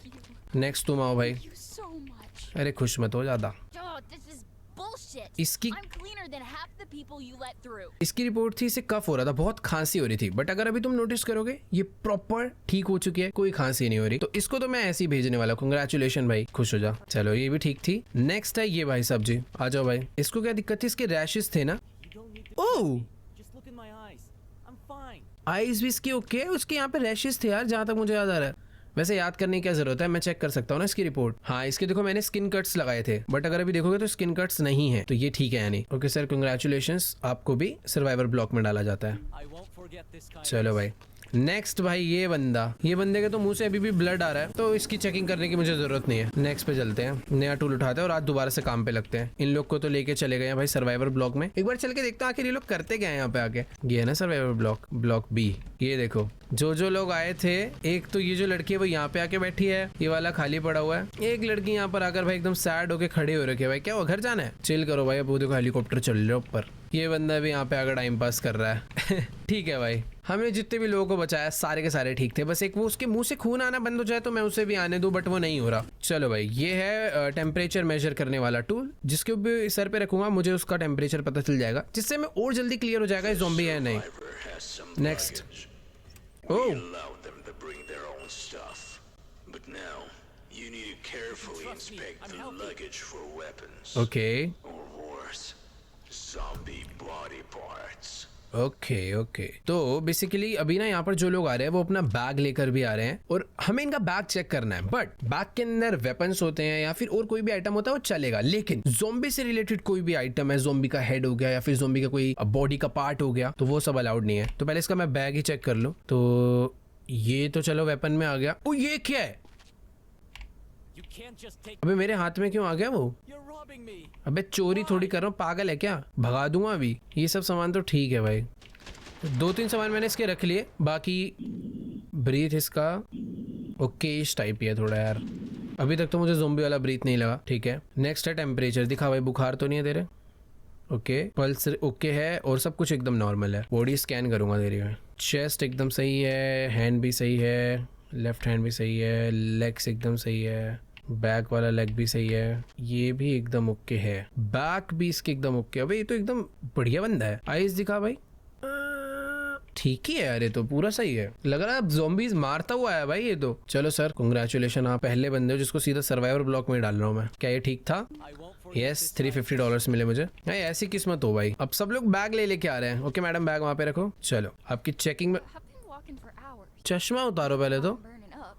नेक्स्ट तुम आओ भाई। अरे खुश मत हो ज्यादा। Shit. इसकी I'm cleaner than half the people you let through. इसकी रिपोर्ट थी, इसे कफ हो रहा था, बहुत खांसी हो रही थी, बट अगर अभी तुम नोटिस करोगे ये प्रॉपर ठीक हो चुकी है, कोई खांसी नहीं हो रही। तो इसको तो मैं ऐसे ही भेजने वाला। कांग्रेचुलेशन भाई, खुश हो जा। चलो ये भी ठीक थी। नेक्स्ट है ये भाई साहब जी, आ जाओ भाई। इसको क्या दिक्कत थी? इसके रैशेस थे ना। ओह, आईज भी इसकी ओके, उसके यहाँ पे रैशेस थे यार, जहाँ तक मुझे याद आ रहा है। वैसे याद करने की क्या जरूरत है, मैं चेक कर सकता हूँ ना इसकी रिपोर्ट। हाँ, इसके देखो मैंने स्किन कट्स लगाए थे, बट अगर अभी देखोगे तो स्किन कट्स नहीं है, तो ये ठीक है यानी। ओके सर, कंग्रेचुलेशंस, आपको भी सर्वाइवर ब्लॉक में डाला जाता है। चलो भाई नेक्स्ट भाई, ये बंदे के तो मुंह से अभी भी ब्लड आ रहा है, तो इसकी चेकिंग करने की मुझे जरूरत नहीं है। नेक्स्ट पे चलते हैं, नया टूल उठाते हैं और आज दोबारा से काम पे लगते हैं। इन लोग को तो लेके चले गए हैं भाई सर्वाइवर ब्लॉक में। एक बार चल के देखते हैं आखिर ये लोग करते क्या है यहाँ पे आके। ये है ना सर्वाइवर ब्लॉक, ब्लॉक बी। ये देखो जो लोग आए थे, एक तो ये जो लड़की है वो यहाँ पे आके बैठी है, ये वाला खाली पड़ा हुआ है। एक लड़की यहाँ पर आकर भाई एकदम सैड होके खड़े हो रखे। भाई क्या वो घर जाना है? चिल करो भाई, अब देखो हेलीकॉप्टर चल रहा है ऊपर। ये बंदा भी यहाँ पे आकर टाइम पास कर रहा है। ठीक है भाई, हमने जितने भी लोगों को बचाया सारे के सारे ठीक थे, बस एक वो उसके मुंह से खून आना बंद हो जाए तो मैं उसे भी आने दूं, बट वो नहीं हो रहा। चलो भाई, ये है टेम्परेचर मेजर करने वाला टूल, जिसके भी सर पे रखूंगा मुझे उसका टेम्परेचर पता चल जाएगा, जिससे मैं और जल्दी क्लियर हो जाएगा ज़ॉम्बी है नहीं। Next, oh Allow them to bring their own stuff. But now, you need to carefully inspect the luggage for weapons. Okay Or worse, zombie body parts. Okay तो बेसिकली अभी ना यहाँ पर जो लोग आ रहे हैं वो अपना बैग लेकर भी आ रहे हैं, और हमें इनका बैग चेक करना है। बट बैग के अंदर वेपन्स होते हैं या फिर और कोई भी आइटम होता है वो चलेगा, लेकिन ज़ॉम्बी से रिलेटेड कोई भी आइटम है, ज़ॉम्बी का हेड हो गया या फिर ज़ॉम्बी का कोई बॉडी का पार्ट हो गया, तो वो सब अलाउड नहीं है। तो पहले इसका मैं बैग ही चेक कर लूँ। तो ये तो चलो वेपन में आ गया। ओ ये क्या है? अबे मेरे हाथ में क्यों आ गया वो? अबे चोरी थोड़ी कर रहा हूँ, पागल है क्या? भगा दूंगा अभी। ये सब सामान तो ठीक है भाई, 2-3 सामान मैंने इसके रख लिए, बाकी ब्रीथ इसका ओके इस टाइप ही है थोड़ा यार। अभी तक तो मुझे ज़ॉम्बी वाला ब्रीथ नहीं लगा। ठीक है, नेक्स्ट है टेम्परेचर। दिखा भाई, बुखार तो नहीं है तेरे? ओके, पल्स ओके है और सब कुछ एकदम नॉर्मल है। बॉडी स्कैन करूंगा तेरी में। चेस्ट एकदम सही है, हैंड भी सही है, लेफ्ट हैंड भी सही है, लेग्स एकदम सही है, बैक वाला लेग भी सही है, ये भी एकदम ओके है, बैक भी इसके एकदम ओके है। भाई ये तो एकदम बढ़िया बंदा है। आइज दिखा भाई, ठीक ही है यार, ये तो पूरा सही है। लग रहा है अब ज़ॉम्बीज मारता हुआ है भाई ये तो। चलो सर कंग्रेचुलेशन, आप पहले बंदे हो जिसको सीधा सर्वाइवर ब्लॉक में डाल रहा हूँ मैं। क्या ये ठीक था? यस, $350 मिले मुझे। ऐसी किस्मत हो भाई, अब सब लोग बैग ले लेके आ रहे हैं। ओके मैडम, बैग वहाँ पे रखो। चलो आपकी चेकिंग में I've been walking for hours. चश्मा उतारो पहले तो, Burning up.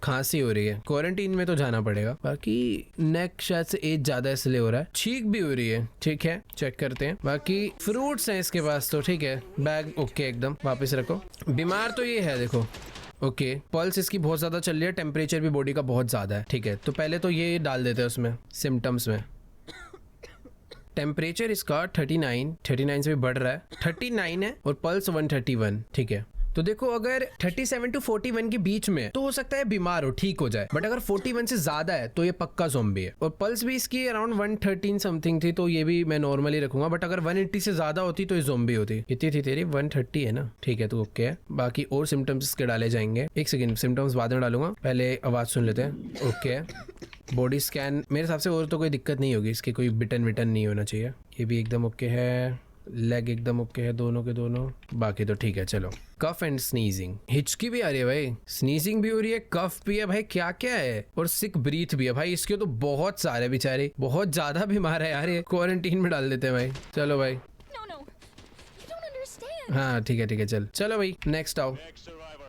खांसी हो रही है, क्वारंटीन में तो जाना पड़ेगा। बाकी नेक शायद से एज ज्यादा इसलिए हो रहा है, छींक भी हो रही है। ठीक है, चेक करते हैं। बाकी फ्रूट्स हैं इसके पास तो ठीक है, बैग ओके एकदम, वापस रखो। बीमार तो ये है देखो। ओके, पल्स इसकी बहुत ज्यादा चल रही है, टेम्परेचर भी बॉडी का बहुत ज्यादा है। ठीक है, तो पहले तो ये डाल देते हैं उसमें सिम्टम्स में। टेम्परेचर इसका 39 से भी बढ़ रहा है, 39 है और पल्स 131। ठीक है, तो देखो अगर 37 to 41 के बीच में तो हो सकता है बीमार हो, ठीक हो जाए, बट अगर 41 से ज्यादा है तो ये पक्का ज़ॉम्बी है। और पल्स भी इसकी अराउंड 113 समथिंग थी, तो ये भी मैं नॉर्मली रखूंगा। बट अगर 180 से ज्यादा होती तो ये ज़ॉम्बी होती। कितनी थी तेरी? 130 है ना? ठीक है, तो ओके है। बाकी और सिम्टम्स इसके डाले जाएंगे। एक सेकेंड, सिम्टम्स बाद में डालूंगा, पहले आवाज सुन लेते हैं। ओके, बॉडी स्कैन मेरे हिसाब से और तो कोई दिक्कत नहीं होगी इसकी, कोई बिटन विटन नहीं होना चाहिए। ये भी एकदम ओके है, लेग एकदम ओके है दोनों के दोनों, बाकी तो ठीक है। चलो, कफ एंड स्नीजिंग, हिचकी भी आ रही है भाई, स्नीजिंग भी हो रही है, कफ भी है भाई, क्या क्या है, और सिक ब्रीथ भी है भाई। इसके तो बहुत सारे बेचारे, बहुत ज्यादा बीमार है यार, ये क्वारंटीन में डाल देते हैं भाई। चलो भाई, No, no. You don't understand. हाँ ठीक है चल, चलो भाई नेक्स्ट आओ।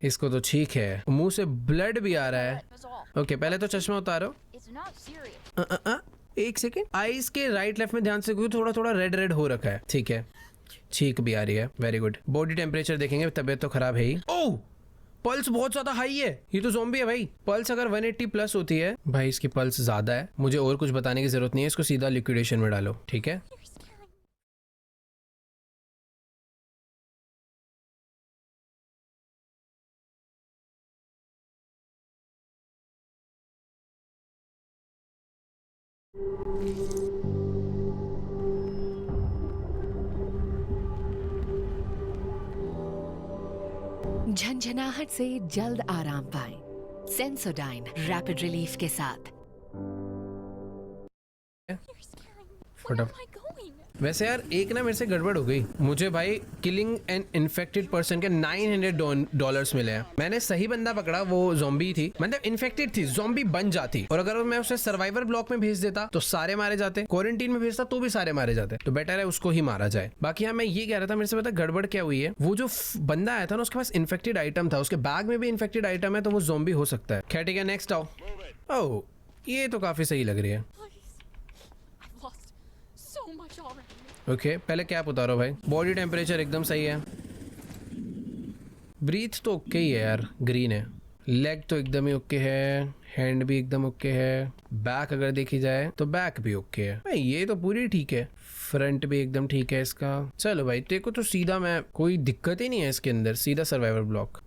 इसको तो ठीक है, मुंह से ब्लड भी आ रहा है। That was all. ओके, पहले तो चश्मा उतारो। It's not serious. एक सेकेंड, आईज के राइट लेफ्ट में ध्यान से, क्योंकि थोड़ा थोड़ा रेड रेड हो रखा है। ठीक है, छींक भी आ रही है, वेरी गुड। बॉडी टेम्परेचर देखेंगे, तबीयत तो खराब है ही। ओह, पल्स बहुत ज्यादा हाई है, ये तो ज़ॉम्बी है भाई। पल्स अगर 180 प्लस होती है भाई, इसकी पल्स ज्यादा है। मुझे और कुछ बताने की जरूरत नहीं है, इसको सीधा लिक्विडेशन में डालो। ठीक है, You're scaring me. झंझनाहट से जल्द आराम पाएं। सेंसोडाइन रैपिड रिलीफ के साथ। You're scaring me. Where am I going? वैसे यार एक ना मेरे से गड़बड़ हो गई। मुझे भाई किलिंग एन इन्फेक्टेड पर्सन के $900 मिले हैं। मैंने सही बंदा पकड़ा, वो ज़ॉम्बी थी, मतलब इन्फेक्टेड थी, ज़ॉम्बी बन जाती। और अगर मैं उसे सर्वाइवर ब्लॉक में भेज देता तो सारे मारे जाते, क्वारंटीन में भेजता तो भी सारे मारे जाते। तो बेटर है उसको ही मारा जाए। बाकी हाँ मैं ये कह रहा था, मेरे से पता गड़बड़ क्या हुई है, वो जो बंदा आया था ना, उसके पास इन्फेक्टेड आइटम था, उसके बैग में भी इन्फेक्टेड आइटम है, तो वो ज़ॉम्बी हो सकता है। खैर ठीक है, नेक्स्ट आओ। ओह ये तो काफी सही लग रही है। I've lost so much already. Okay पहले कैप उतारो भाई। बॉडी टेम्परेचर एकदम सही है। ब्रीथ तो ओके ही है यार, ग्रीन है। लेग तो एकदम ही ओके है, हैंड भी एकदम ओके है। बैक अगर देखी जाए तो बैक भी ओके है भाई, ये तो पूरी ठीक है। फ्रंट भी एकदम ठीक है इसका। चलो भाई तेरे को तो सीधा, मैं कोई दिक्कत ही नहीं है इसके अंदर, सीधा सर्वाइवर ब्लॉक।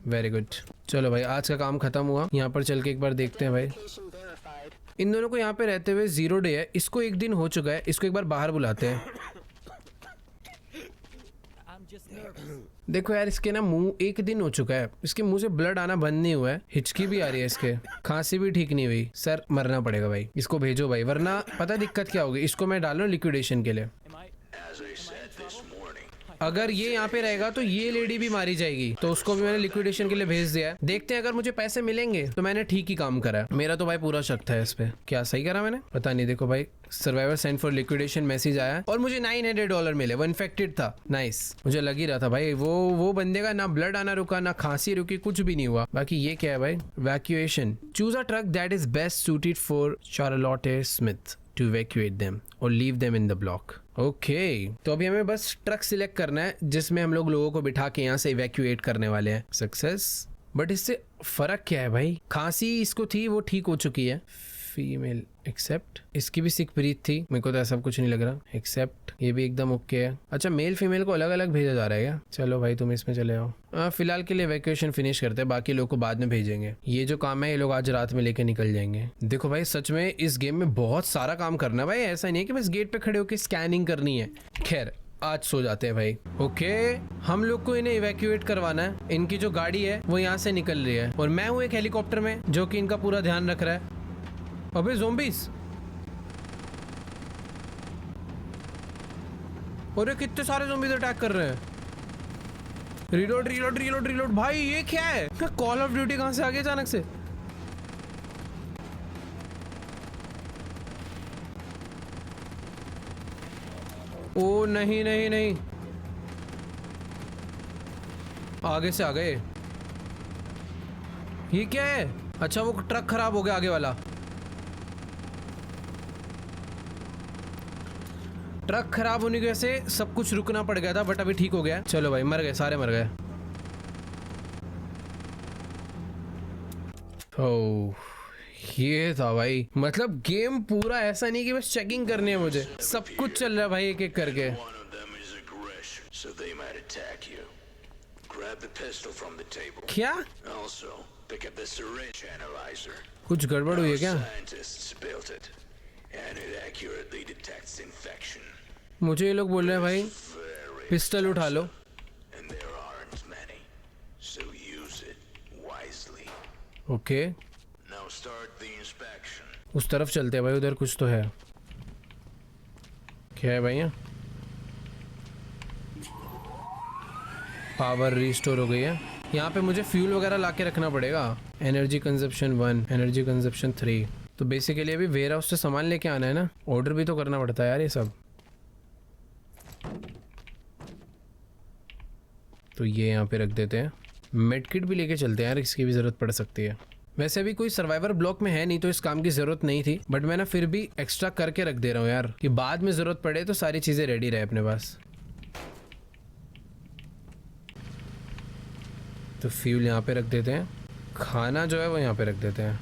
Very good. चलो भाई आज का काम खत्म हुआ। यहाँ पर चल के एक बार देखते हैं भाई। इन दोनों को यहाँ पे रहते हुए 0 डे है, इसको 1 दिन हो चुका है, इसको एक बार बाहर बुलाते हैं। देखो यार इसके ना मुंह 1 दिन हो चुका है, इसके मुंह से ब्लड आना बंद नहीं हुआ है, हिचकी भी आ रही है इसके, खांसी भी ठीक नहीं हुई। सर मरना पड़ेगा भाई, इसको भेजो भाई, वरना पता दिक्कत क्या होगी। इसको मैं डाल रहा हूँ लिक्विडेशन के लिए। As I said this morning, अगर ये यहाँ पे रहेगा तो ये लेडी भी मारी जाएगी, तो उसको भी मैंने लिक्विडेशन के लिए भेज दिया है। देखते हैं अगर मुझे पैसे मिलेंगे तो मैंने ठीक ही काम करा है। मेरा तो भाई पूरा शक था इस पे। क्या सही करा मैंने, पता नहीं। देखो भाई survivor send for liquidation message आया और मुझे $900 मिले। वो इन्फेक्टेड था। नाइस। मुझे लग ही रहा था भाई वो बंदे का ना ब्लड आना रुका, ना खांसी रुकी, कुछ भी नहीं हुआ। बाकी ये क्या है भाई, evacuation. Choose a truck that is best suited for Charlotte Smith to evacuate them or leave them in the block. Okay तो अभी हमें बस ट्रक सिलेक्ट करना है जिसमें हम लोगों को बिठा के यहाँ से इवैक्यूएट करने वाले हैं। सक्सेस। बट इससे फर्क क्या है भाई, खांसी इसको थी वो ठीक हो चुकी है। फीमेल एक्सेप्ट, इसकी भी सिक ब्रीथ थी, मेरे को तो ऐसा कुछ नहीं लग रहा। एक्सेप्ट, ये भी एकदम ओके है। अच्छा मेल फीमेल को अलग अलग भेजा जा रहा है क्या? चलो भाई तुम इसमें चले आओ। फिलहाल के लिए इवैक्यूएशन फिनिश करते हैं, बाकी लोग को बाद में भेजेंगे। ये जो काम है ये लोग आज रात में लेके निकल जाएंगे। देखो भाई सच में इस गेम में बहुत सारा काम करना है भाई, ऐसा नहीं है कि बस गेट पे खड़े होकर स्कैनिंग करनी है। खैर आज सो जाते हैं भाई। ओके हम लोग को इन्हें इवैक्यूएट करवाना है। इनकी जो गाड़ी है वो यहाँ से निकल रही है और मैं हूँ एक हेलीकॉप्टर में जो कि इनका पूरा ध्यान रख रहा है। अबे ज़ॉम्बीज़, अरे कितने सारे ज़ॉम्बीज़ अटैक कर रहे हैं। Reload reload reload reload. भाई ये क्या है, कॉल ऑफ ड्यूटी कहां से आ गया अचानक से? ओ नहीं नहीं नहीं, आगे से आ गए। ये क्या है? अच्छा वो ट्रक खराब हो गया आगे वाला। ट्रक खराब होने की वजह से सब कुछ रुकना पड़ गया था, बट अभी ठीक हो गया। चलो भाई मर गए, सारे मर गए। ओह ये था भाई, मतलब गेम पूरा ऐसा नहीं कि बस चेकिंग करनी है मुझे, सब कुछ चल रहा है भाई एक एक करके। one of them is aggressive, so they might attack you. Grab the pistol from the table. क्या Also, pick up the syringe analyzer. कुछ गड़बड़ हुई है क्या? Scientists built it, and it accurately detects infection. मुझे ये लोग बोल रहे हैं भाई Very पिस्टल उठा लो। and there aren't many, so use it wisely. Okay Now start the inspection. उस तरफ चलते हैं भाई, उधर कुछ तो है। क्या है भैया? पावर रिस्टोर हो गई है। यहाँ पे मुझे फ्यूल वगैरह ला के रखना पड़ेगा। Energy consumption 1, energy consumption 3। तो बेसिकली अभी वेयर हाउस से सामान लेके आना है ना, ऑर्डर भी तो करना पड़ता है यार ये सब। तो ये यहाँ पे रख देते हैं। मेडकिट भी लेके चलते हैं यार, इसकी भी ज़रूरत पड़ सकती है। वैसे अभी कोई सर्वाइवर ब्लॉक में है नहीं तो इस काम की ज़रूरत नहीं थी, बट मैं ना फिर भी एक्स्ट्रा करके रख दे रहा हूँ यार, कि बाद में ज़रूरत पड़े तो सारी चीज़ें रेडी रहे अपने पास। तो फ्यूल यहाँ पे रख देते हैं, खाना जो है वो यहाँ पे रख देते हैं।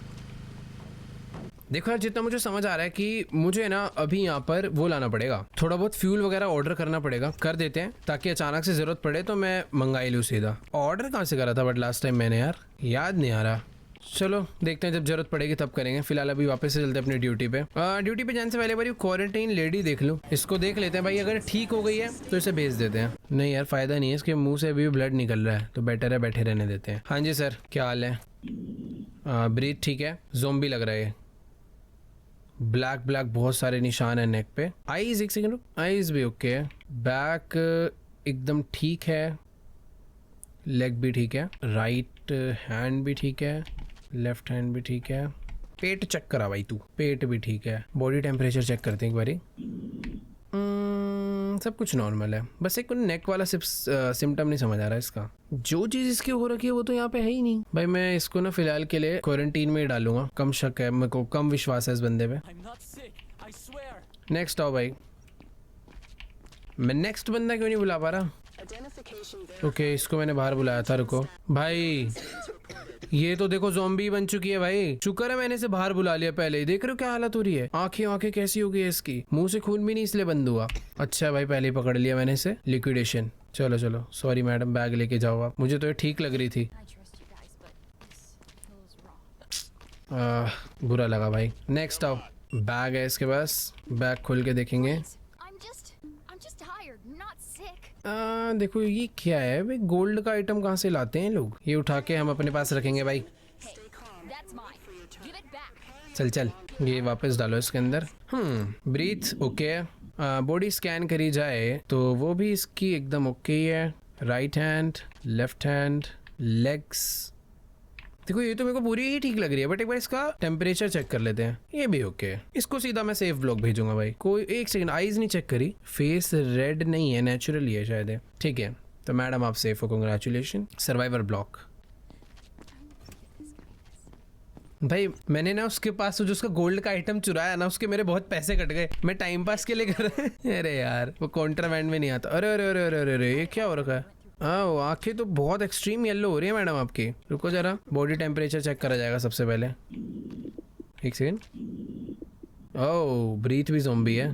देखो यार जितना मुझे समझ आ रहा है कि मुझे ना अभी यहाँ पर वो लाना पड़ेगा, थोड़ा बहुत फ्यूल वगैरह ऑर्डर करना पड़ेगा। कर देते हैं ताकि अचानक से ज़रूरत पड़े तो मैं मंगा ही लूँ सीधा। ऑर्डर कहाँ से करा था बट लास्ट टाइम मैंने, यार याद नहीं आ रहा। चलो देखते हैं जब जरूरत पड़ेगी तब करेंगे। फिलहाल अभी वापस से चलते हैं अपनी ड्यूटी पे। ड्यूटी पे जाने से पहले बारी क्वारंटाइन लेडी देख लूँ, इसको देख लेते हैं भाई। अगर ठीक हो गई है तो इसे भेज देते हैं। नहीं यार फायदा नहीं है, इसके मुंह से अभी भी ब्लड निकल रहा है, तो बेटर है बैठे रहने देते हैं। हाँ जी सर क्या हाल है? ब्रीथ ठीक है, ज़ॉम्बी लग रहा है। ब्लैक ब्लैक बहुत सारे निशान है नेक पे। आईज एक सेकंड, आईज भी ओके है, बैक एकदम ठीक है, लेग भी ठीक है, राइट हैंड भी ठीक है, लेफ्ट हैंड भी ठीक है। पेट चेक करा भाई तू, पेट भी ठीक है। बॉडी टेम्परेचर चेक करते हैं एक बारी। सब कुछ नॉर्मल है, बस एक नेक वाला सिम्टम नहीं समझ आ रहा है इसका। जो चीज़ इसकी हो रखी है वो तो यहाँ पे है ही नहीं भाई। मैं इसको ना फिलहाल के लिए क्वारंटीन में ही डालूंगा, कम शक है मेरे को, कम विश्वास है इस बंदे पे। नेक्स्ट आओ भाई। मैं नेक्स्ट बंदा क्यों नहीं बुला पा रहा? ओके इसको मैंने बाहर बुलाया था, रुको भाई। ये तो देखो ज़ॉम्बी बन चुकी है भाई। शुक्र है मैंने इसे बाहर बुला लिया पहले ही। देख रहे हो क्या हालत हो रही है, आंखें कैसी हो गई है इसकी, मुंह से खून भी नहीं इसलिए बंद हुआ। अच्छा भाई पहले ही पकड़ लिया मैंने इसे, लिक्विडेशन। चलो चलो सॉरी मैडम, बैग लेके जाओ आप। मुझे तो ये ठीक लग रही थी। I trust you guys, but this feels wrong. बुरा लगा भाई। नेक्स्ट आओ। बैग है इसके पास, बैग खोल के देखेंगे। I'm just tired, not sick. देखो ये क्या है भाई, गोल्ड का आइटम कहाँ से लाते हैं लोग? ये उठा के हम अपने पास रखेंगे भाई। Hey, that's mine. Give it back. चल चल ये वापस डालो इसके अंदर। ब्रीथ ओके है। बॉडी स्कैन करी जाए तो वो भी इसकी एकदम ओके ही है। Right hand, left hand, legs, देखो ये तो मेरे को पूरी ही ठीक लग रही है, बट एक बार इसका टेम्परेचर चेक कर लेते हैं। ये भी ओके है। इसको सीधा मैं सेफ ब्लॉक भेजूंगा भाई। कोई एक सेकंड, आईज नहीं चेक करी, फेस रेड नहीं है, नेचुरली है शायद है। ठीक है तो मैडम आप सेफ हो, कंग्रेचुलेशन। सर्वाइवर ब्लॉक भाई। मैंने ना उसके पास जो उसका गोल्ड का आइटम चुराया ना, उसके मेरे बहुत पैसे कट गए। मैं टाइम पास के लिए कर रहा है। अरे यार वो कॉन्ट्राबैंड में नहीं आता। अरे अरे अरे अरे अरे ये क्या हो रखा है? हाँ आंखें तो बहुत एक्सट्रीम येलो हो रही है मैडम आपकी। रुको जरा, बॉडी टेम्परेचर चेक करा जाएगा सबसे पहले। एक सेकेंड। ओह ब्रीथ भी ज़ॉम्बी है,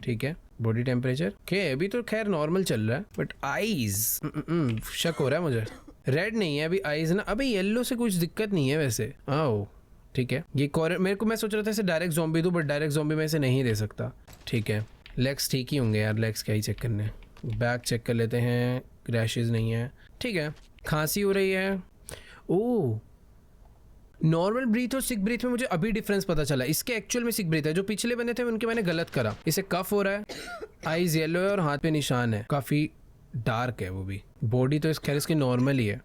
ठीक है। बॉडी टेम्परेचर ओके, अभी तो खैर नॉर्मल चल रहा है, बट आईज शक हो रहा है मुझे। रेड नहीं है अभी आईज ना, अभी येलो से कुछ दिक्कत नहीं है वैसे। ओह ठीक है। ये मेरे को मैं सोच रहा था इसे डायरेक्ट ज़ॉम्बी दूँ, बट डायरेक्ट ज़ॉम्बी में इसे नहीं दे सकता। ठीक है लेग्स ठीक ही होंगे यार, लेग्स क्या ही चेक करने। बैक चेक कर लेते हैं, क्रैशेस नहीं है, ठीक है। खांसी हो रही है। ओह नॉर्मल ब्रीथ और सिक ब्रीथ में मुझे अभी डिफरेंस पता चला। इसके एक्चुअल में सिक ब्रीथ है, जो पिछले बंदे थे उनके मैंने गलत करा। इसे कफ हो रहा है, आईज येलो है और हाथ पे निशान है, काफ़ी डार्क है वो भी। बॉडी तो खैर इसकी नॉर्मल ही है।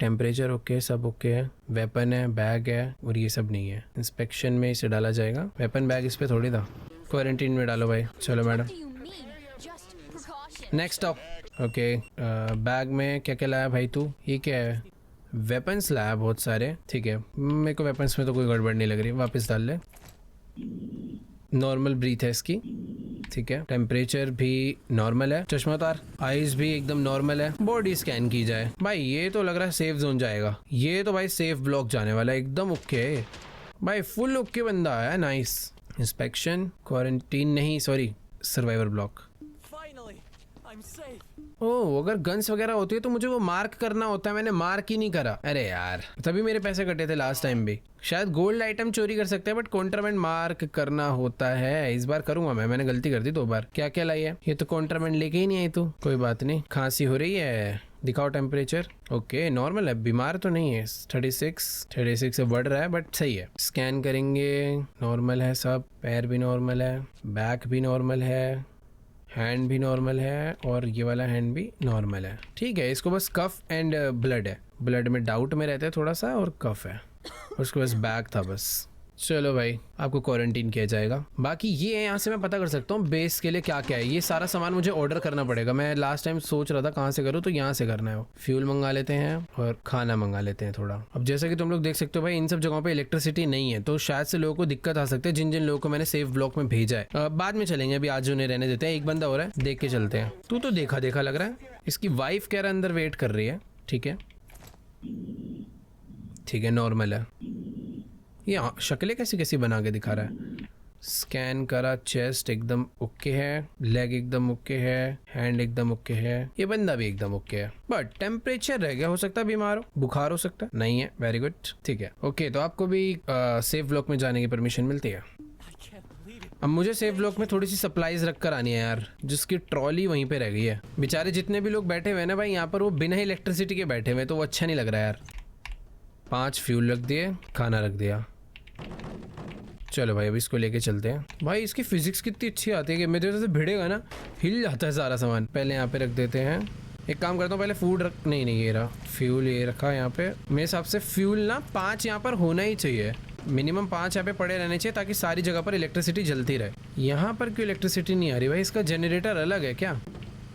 टेम्परेचर ओके, सब ओके है। वेपन है, बैग है और ये सब नहीं है। इंस्पेक्शन में इसे डाला जाएगा। वेपन बैग इस पे थोड़ी था। क्वारंटीन में डालो भाई। चलो madam What do you mean? Just precaution. Next of. Okay bag में क्या क्या लाया भाई तू? ये क्या है? वेपन्स लाया बहुत सारे, ठीक है। मेरे को वेपन्स में तो कोई गड़बड़ नहीं लग रही, वापस डाल ले। नॉर्मल ब्रीथ है इसकी, ठीक है। टेम्परेचर भी नॉर्मल है। चश्मा उतार। आईज भी एकदम नॉर्मल है। बॉडी स्कैन की जाए भाई, ये तो लग रहा है सेफ जोन जाएगा। ये तो भाई सेफ ब्लॉक जाने वाला है, एकदम ओके भाई, फुल ओके बंदा है। नाइस। इंस्पेक्शन, क्वारंटीन नहीं सॉरी, सर्वाइवर ब्लॉक। ओह अगर गन्स वगैरह होती है तो मुझे वो मार्क करना होता है, मैंने मार्क ही नहीं करा। अरे यार तभी मेरे पैसे कटे थे लास्ट टाइम भी। शायद गोल्ड आइटम चोरी कर सकते हैं, बट कॉन्ट्राबैंड मार्क करना होता है। इस बार करूंगा मैंने गलती कर दी 2 बार। क्या क्या लाई है? ये तो कॉन्ट्राबैंड लेके ही नहीं आई तू। कोई बात नहीं। खांसी हो रही है, दिखाओ टेम्परेचर। ओके नॉर्मल है, बीमार तो नहीं है। 36 से बढ़ रहा है बट सही है। स्कैन करेंगे, नॉर्मल है सब। पैर भी नॉर्मल है, बैक भी नॉर्मल है, हैंड भी नॉर्मल है और ये वाला हैंड भी नॉर्मल है, ठीक है। इसको बस कफ एंड ब्लड है, ब्लड में डाउट में रहता है थोड़ा सा, और कफ है, और उसके बस बैग था बस। चलो भाई आपको क्वारंटीन किया जाएगा। बाकी ये यहाँ से मैं पता कर सकता हूँ बेस के लिए क्या क्या है। ये सारा सामान मुझे ऑर्डर करना पड़ेगा। मैं लास्ट टाइम सोच रहा था कहाँ से करूँ, तो यहाँ से करना है। वो फ्यूल मंगा लेते हैं और खाना मंगा लेते हैं थोड़ा। अब जैसा कि तुम लोग देख सकते हो भाई, इन सब जगहों पे इलेक्ट्रिसिटी नहीं है, तो शायद से लोगों को दिक्कत आ सकती है। जिन जिन लोगों को मैंने सेफ ब्लॉक में भेजा है, बाद में चलेंगे, अभी आज उन्हें रहने देते हैं। एक बंदा हो रहा है, देख के चलते हैं। तू तो देखा देखा लग रहा है। इसकी वाइफ कह रहा है अंदर वेट कर रही है, ठीक है ठीक है, नॉर्मल है। ये शक्लें कैसी कैसी बना के दिखा रहा है। स्कैन करा, चेस्ट एकदम ओके है, लेग एकदम ओके है, हैंड एकदम ओके है, ये बंदा भी एकदम ओके है। बट टेम्परेचर रह गया, हो सकता है बीमार हो, बुखार हो सकता है। नहीं है, वेरी गुड, ठीक है ओके। तो आपको भी सेफ ब्लॉक में जाने की परमिशन मिलती है। अब मुझे सेफ ब्लॉक में थोड़ी सी सप्लाईज रख कर आनी है यार, जिसकी ट्रॉली वहीं पे रह गई है। बेचारे जितने भी लोग बैठे हुए हैं ना भाई यहाँ पर, वो बिना इलेक्ट्रिसिटी के बैठे हुए, तो वो अच्छा नहीं लग रहा यार। 5 फ्यूल रख दिए, खाना रख दिया। चलो भाई अभी इसको लेके चलते हैं। भाई इसकी फिजिक्स कितनी अच्छी आती है कि मेरे जैसे भिड़ेगा ना हिल जाता है सारा सामान। पहले यहाँ पे रख देते हैं। एक काम करता हूँ पहले फूड रख, नहीं ये रहा फ्यूल, ये रखा यहाँ पे। मेरे हिसाब से फ्यूल ना 5 यहाँ पर होना ही चाहिए, मिनिमम 5 यहाँ पे पड़े रहने चाहिए ताकि सारी जगह पर इलेक्ट्रिसिटी जलती रहे। यहाँ पर क्यों इलेक्ट्रिसिटी नहीं आ रही भाई? इसका जनरेटर अलग है क्या?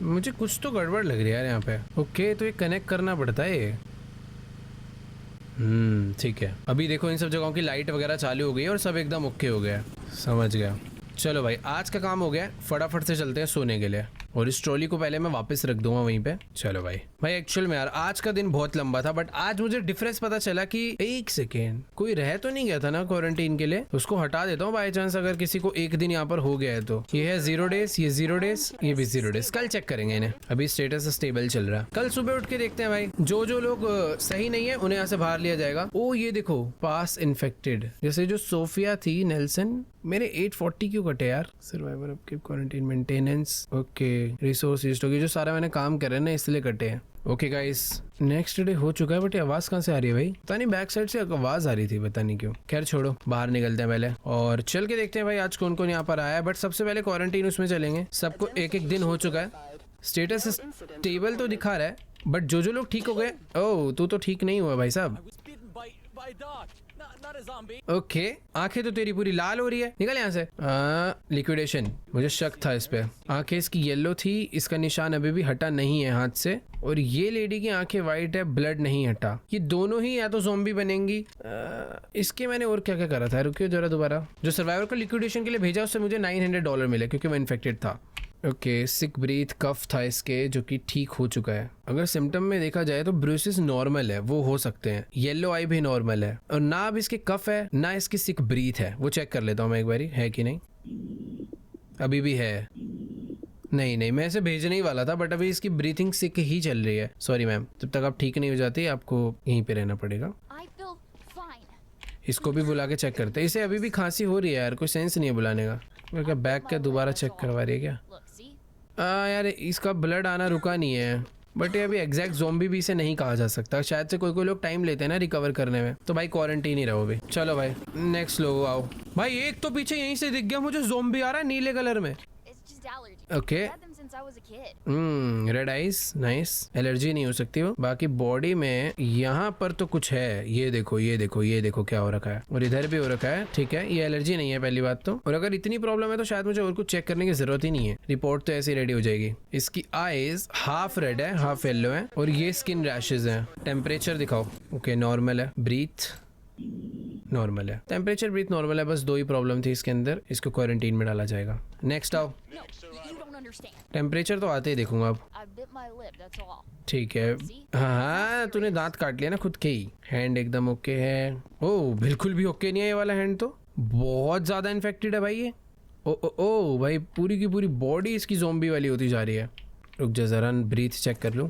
मुझे कुछ तो गड़बड़ लग रही है यार यहाँ पे। ओके तो ये कनेक्ट करना पड़ता है ये। ठीक है। अभी देखो इन सब जगहों की लाइट वगैरह चालू हो गई है और सब एकदम ओके हो गया। समझ गया। चलो भाई आज का काम हो गया, फटाफट से चलते हैं सोने के लिए। और इस ट्रॉली को पहले मैं वापस रख दूंगा वहीं पे। चलो भाई एक्चुअल में यार आज का दिन बहुत लंबा था, बट आज मुझे डिफरेंस पता चला कि एक सेकेंड कोई रह तो नहीं गया था ना क्वारंटीन के लिए। उसको हटा देता हूँ बाई चांस अगर किसी को एक दिन यहाँ पर हो गया है तो। ये है 0 डेज, ये 0 डेज, ये भी 0 डेज। कल चेक करेंगे इन्हें। अभी स्टेटस स्टेबल चल रहा है। कल सुबह उठ के देखते हैं भाई, जो जो लोग सही नहीं है उन्हें यहाँ से बाहर लिया जाएगा। ओ ये देखो पास इन्फेक्टेड, जैसे जो सोफिया थी नेल्सन। मेरे 840 क्यों कटे यार? Survivor of quarantine maintenance, okay resource used होगी, जो सारा मैंने काम करे ना इसलिए कटे हैं। ओके गाइस नेक्स्ट डे हो चुका है, बट ये आवाज कहाँ से आ रही है भाई? पता नहीं, बैक साइड से आवाज आ रही थी, पता नहीं क्यों। खैर छोड़ो, बाहर निकलते हैं पहले और चल के देखते हैं भाई आज कौन कौन यहाँ पर आया है। बट सबसे पहले क्वारंटीन उसमें चलेंगे। सबको एक एक दिन हो चुका है। स्टेटस स्टेबल तो दिखा रहा है, बट जो जो लोग ठीक हो गए। ओह तू तो ठीक नहीं हुआ भाई साहब। ओके आंखें तो तेरी पूरी लाल हो रही है, निकल यहाँ से। लिक्विडेशन, मुझे शक था इस पे। आंखें इसकी येलो थी, इसका निशान अभी भी हटा नहीं है हाथ से। और ये लेडी की आंखें वाइट है, ब्लड नहीं हटा। ये दोनों ही या तो ज़ॉम्बी बनेंगी। इसके मैंने और क्या क्या करा था, रुकियो जरा दोबारा। जो सर्वाइवर को लिक्विडेशन के लिए भेजा उससे मुझे $900 मिले क्योंकि वो इन्फेक्टेड था। ओके सिक ब्रीथ कफ था इसके, जो कि ठीक हो चुका है। अगर सिम्टम में देखा जाए तो ब्रूसेस नॉर्मल है, वो हो सकते हैं। येलो आई भी नॉर्मल है, और ना अब इसके कफ है ना इसकी सिक ब्रीथ है। वो चेक कर लेता हूँ मैं एक बारी, है कि नहीं। अभी भी है, नहीं मैं इसे भेजने ही वाला था, बट अभी इसकी ब्रीथिंग सिक ही चल रही है। सॉरी मैम, जब तक आप ठीक नहीं हो जाती आपको यहीं पे रहना पड़ेगा। I feel fine. इसको भी बुला के चेक करते हैं। इसे अभी भी खांसी हो रही है यार, कोई सेंस नहीं है बुलाने का। क्या बैग का दोबारा चेक करवा रही है क्या? Look, see? यार इसका ब्लड आना रुका नहीं है, बट ये अभी एग्जैक्ट ज़ॉम्बी भी इसे नहीं कहा जा सकता। शायद से कोई लोग टाइम लेते हैं ना रिकवर करने में, तो भाई क्वारंटीन ही रहो भाई। चलो भाई नेक्स्ट लोग आओ। भाई एक तो पीछे यहीं से दिख गया मुझे, ज़ॉम्बी आ रहा है नीले कलर में। It's just allergy. Okay I've had them since I was a kid. Red eyes, nice. Allergy नहीं हो सकती वो। बाकी बॉडी में यहाँ पर तो कुछ है, ये देखो ये देखो ये देखो क्या हो रखा है, और इधर भी हो रखा है। ठीक है ये एलर्जी नहीं है पहली बात तो। और अगर इतनी प्रॉब्लम है तो शायद मुझे और कुछ चेक करने की जरूरत ही नहीं है, रिपोर्ट तो ऐसे रेडी हो जाएगी। इसकी आईज हाफ रेड है हाफ येलो है, और ये स्किन रैशेज हैं। टेम्परेचर दिखाओ। ओके नॉर्मल है, ब्रीथ नॉर्मल है, टेम्परेचर ब्रीथ नॉर्मल है। बस 2 ही प्रॉब्लम थी इसके अंदर, इसको क्वारंटीन में डाला जाएगा। नेक्स्ट आओ। No, you don't understand. Temperature तो आते ही देखूंगा अब। I bit my lip, that's all. ठीक है। हाँ तूने दांत काट लिया ना खुद के ही। हैंड एकदम ओके है। ओह बिल्कुल भी ओके नहीं है ये वाला हैंड, तो बहुत ज्यादा इन्फेक्टेड है भाई ये। ओ भाई पूरी की पूरी बॉडी इसकी ज़ॉम्बी वाली होती जा रही है। रुक जा जरा ब्रीथ चेक कर लूं,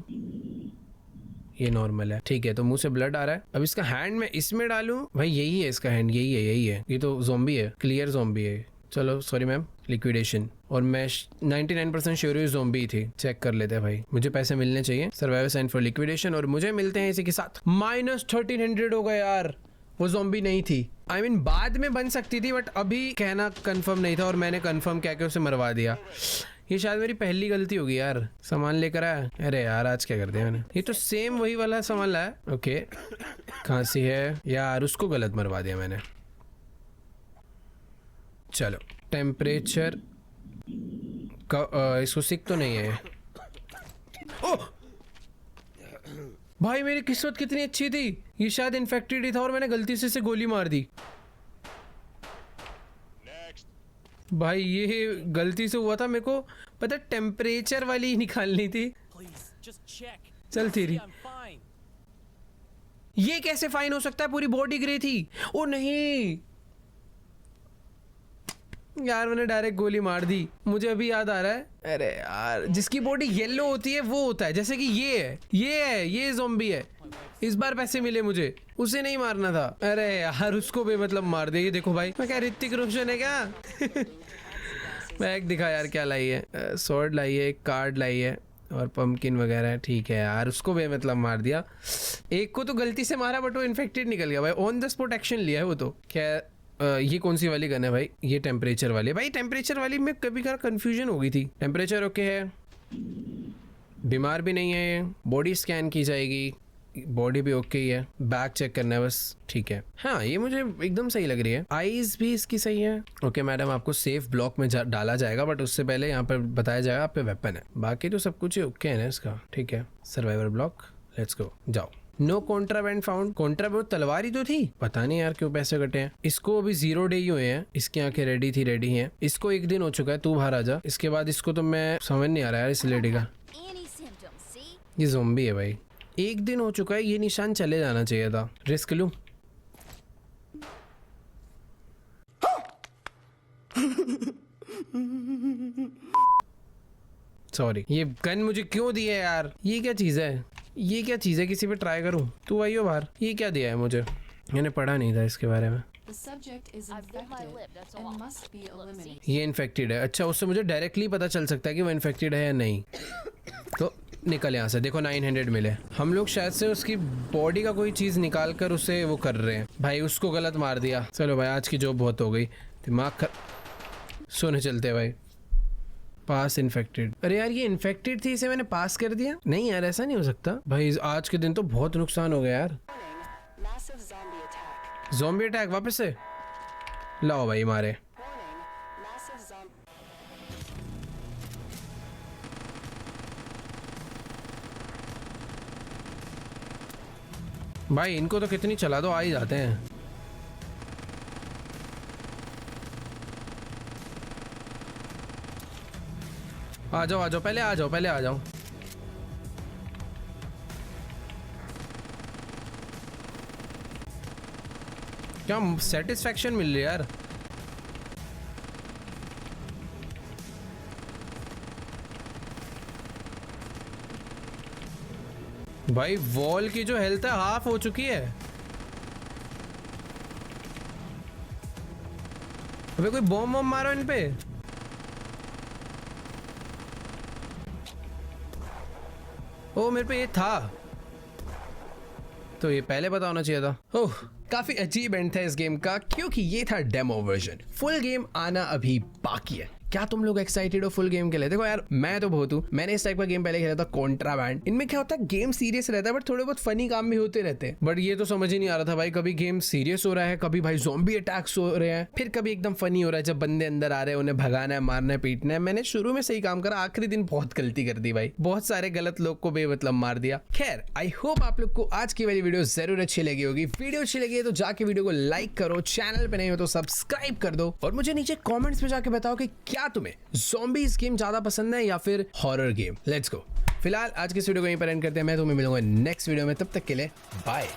ये नॉर्मल है। ठीक है तो मुंह से ब्लड आ रहा है। अब इसका हैंड मैं इसमें डालूं, भाई यही है इसका हैंड, यही है। ये तो ज़ॉम्बी है, क्लियर ज़ॉम्बी है। चलो सॉरी मैम, लिक्विडेशन। और मैं 99% श्योर हूँ ज़ॉम्बी थी। चेक कर लेते हैं भाई, मुझे पैसे मिलने चाहिए। सर्वाइवर साइन फॉर लिक्विडेशन, और मुझे मिलते हैं इसी के साथ -1300 हो गए यार। वो ज़ॉम्बी नहीं थी, I mean, बाद में बन सकती थी, बट अभी कहना कंफर्म नहीं था और मैंने कंफर्म कह के उसे मरवा दिया। ये शायद मेरी पहली गलती होगी यार। सामान लेकर आया, अरे यार आज क्या कर दिया मैंने। ये तो सेम वही वाला सामान लाया। ओके खांसी है यार, उसको गलत मरवा दिया मैंने। चलो टेम्परेचर का इसको सिक तो नहीं है। ओह भाई मेरी किस्मत कितनी अच्छी थी, ये शायद इन्फेक्टेड ही था और मैंने गलती से इसे गोली मार दी। भाई ये गलती से हुआ था, मेरे को पता टेम्परेचर वाली ही निकालनी थी। चल तेरी, ये कैसे फाइन हो सकता है? पूरी बॉडी ग्रे थी। ओ नहीं यार मैंने डायरेक्ट गोली मार दी। मुझे अभी याद आ रहा है, अरे यार जिसकी बॉडी येलो होती है वो होता है, जैसे कि ये ज़ॉम्बी है। इस बार पैसे मिले मुझे, उसे नहीं मारना था। अरे यार उसको भी मतलब मार दे। ये देखो भाई, मैं क्या ऋतिक रोशन है क्या? बैग दिखा यार क्या लाई है। स्वॉर्ड लाई है, एक कार्ड लाई है और पंपकिन वगैरह। ठीक है यार उसको भी मतलब मार दिया। एक को तो गलती से मारा बट वो इन्फेक्टेड निकल गया भाई। ऑन द स्पॉट एक्शन लिया है वो तो। क्या ये कौन सी वाली गन है भाई? ये टेम्परेचर वाली भाई। टेम्परेचर वाली में कभी कभी कंफ्यूजन हो गई थी। टेम्परेचर ओके है, बीमार भी नहीं है। बॉडी स्कैन की जाएगी, बॉडी भी ओके ही है। बैक चेक करना है बस, ठीक है। हाँ ये मुझे एकदम सही लग रही है। आईज भी इसकी सही है। ओके मैडम, आपको सेफ ब्लॉक में डाला जाएगा, बट उससे पहले यहाँ पर बताया जाएगा आप पे वेपन है। बाकी तो सब कुछ ओके है ना इसका, ठीक है। सर्वाइवर ब्लॉक, लेट्स गो, जाओ। No contraband found. कॉन्ट्राबैंड तलवार ही तो थी, पता नहीं यार क्यों पैसे कटे हैं। इसको अभी 0 डे ही हुए हैं, इसकी आंखें रेडी हैं। इसको 1 दिन हो चुका है, तू बाहर आ जा। इसके बाद इसको तो मैं समझ नहीं आ रहा यार इस लेडी का। ये ज़ॉम्बी है भाई। 1 दिन हो चुका है, ये निशान चले जाना चाहिए था। रिस्क लूं? सॉरी, ये गन मुझे क्यों दी है यार? ये क्या चीज है? ये क्या चीज है? किसी पे ट्राई करूं? तू आइयो बाहर। ये क्या दिया है मुझे? मैंने पढ़ा नहीं था इसके बारे में। The subject is infected and must be eliminated. ये इन्फेक्टेड है। अच्छा, उससे मुझे डायरेक्टली पता चल सकता है कि वो इन्फेक्टेड है या नहीं। तो निकल यहाँ से। देखो 900 मिले। हम लोग शायद से उसकी बॉडी का कोई चीज़ निकाल कर उसे वो कर रहे हैं। भाई उसको गलत मार दिया। चलो भाई, आज की जॉब बहुत हो गई। दिमाग सोने चलते भाई। पास इन्फेक्टेड। अरे यार ये इन्फेक्टेड थी, इसे मैंने पास कर दिया। नहीं यार ऐसा नहीं हो सकता भाई। आज के दिन तो बहुत नुकसान हो गया यार। ज़ॉम्बी अटैक वापस से लाओ भाई मारे। भाई इनको तो कितनी चला दो, आ ही जाते हैं। आ जाओ, पहले आ जाओ। क्या सेटिस्फैक्शन मिल रही है यार। भाई वॉल की जो हेल्थ है हाफ हो चुकी है। अबे कोई बॉम्ब मारो इन पे। ओ मेरे पे ये था, तो ये पहले पता होना चाहिए था। ओह काफी अजीब एंड था इस गेम का, क्योंकि ये था डेमो वर्जन। फुल गेम आना अभी बाकी है। क्या तुम लोग एक्साइटेड हो फुल गेम के लिए? देखो यार मैं तो बहुत हूँ। मैंने इस टाइप का गेम पहले खेला था, कॉन्ट्राबैंड। इनमें क्या होता है, गेम सीरियस रहता है बट थोड़े बहुत फनी काम भी होते रहते हैं। बट ये तो समझ ही नहीं आ रहा था भाई, कभी गेम सीरियस हो रहा है, कभी भाई ज़ॉम्बी अटैक्स हो रहे हैं, फिर कभी एकदम फनी हो रहा है जब बंदे अंदर आ रहे हैं, उन्हें भगाना है, मारना है, पीटना है। मैंने शुरू में सही काम करा, आखिरी दिन बहुत गलती कर दी भाई। बहुत सारे गलत लोग को बेमतलब मार दिया। खैर आई होप आप लोग को आज की वाली वीडियो जरूर अच्छी लगी होगी। वीडियो अच्छी लगी है तो जाके वीडियो को लाइक करो, चैनल पे नहीं हो तो सब्सक्राइब कर दो, और मुझे नीचे कमेंट्स में जाके बताओ कि क्या तुम्हें ज़ॉम्बीज़ गेम ज्यादा पसंद है या फिर हॉरर गेम। Let's go. फिलहाल आज की वीडियो को यहीं पर एंड करते हैं। मैं तुम्हें मिलूंगा नेक्स्ट वीडियो में, तब तक के लिए बाय।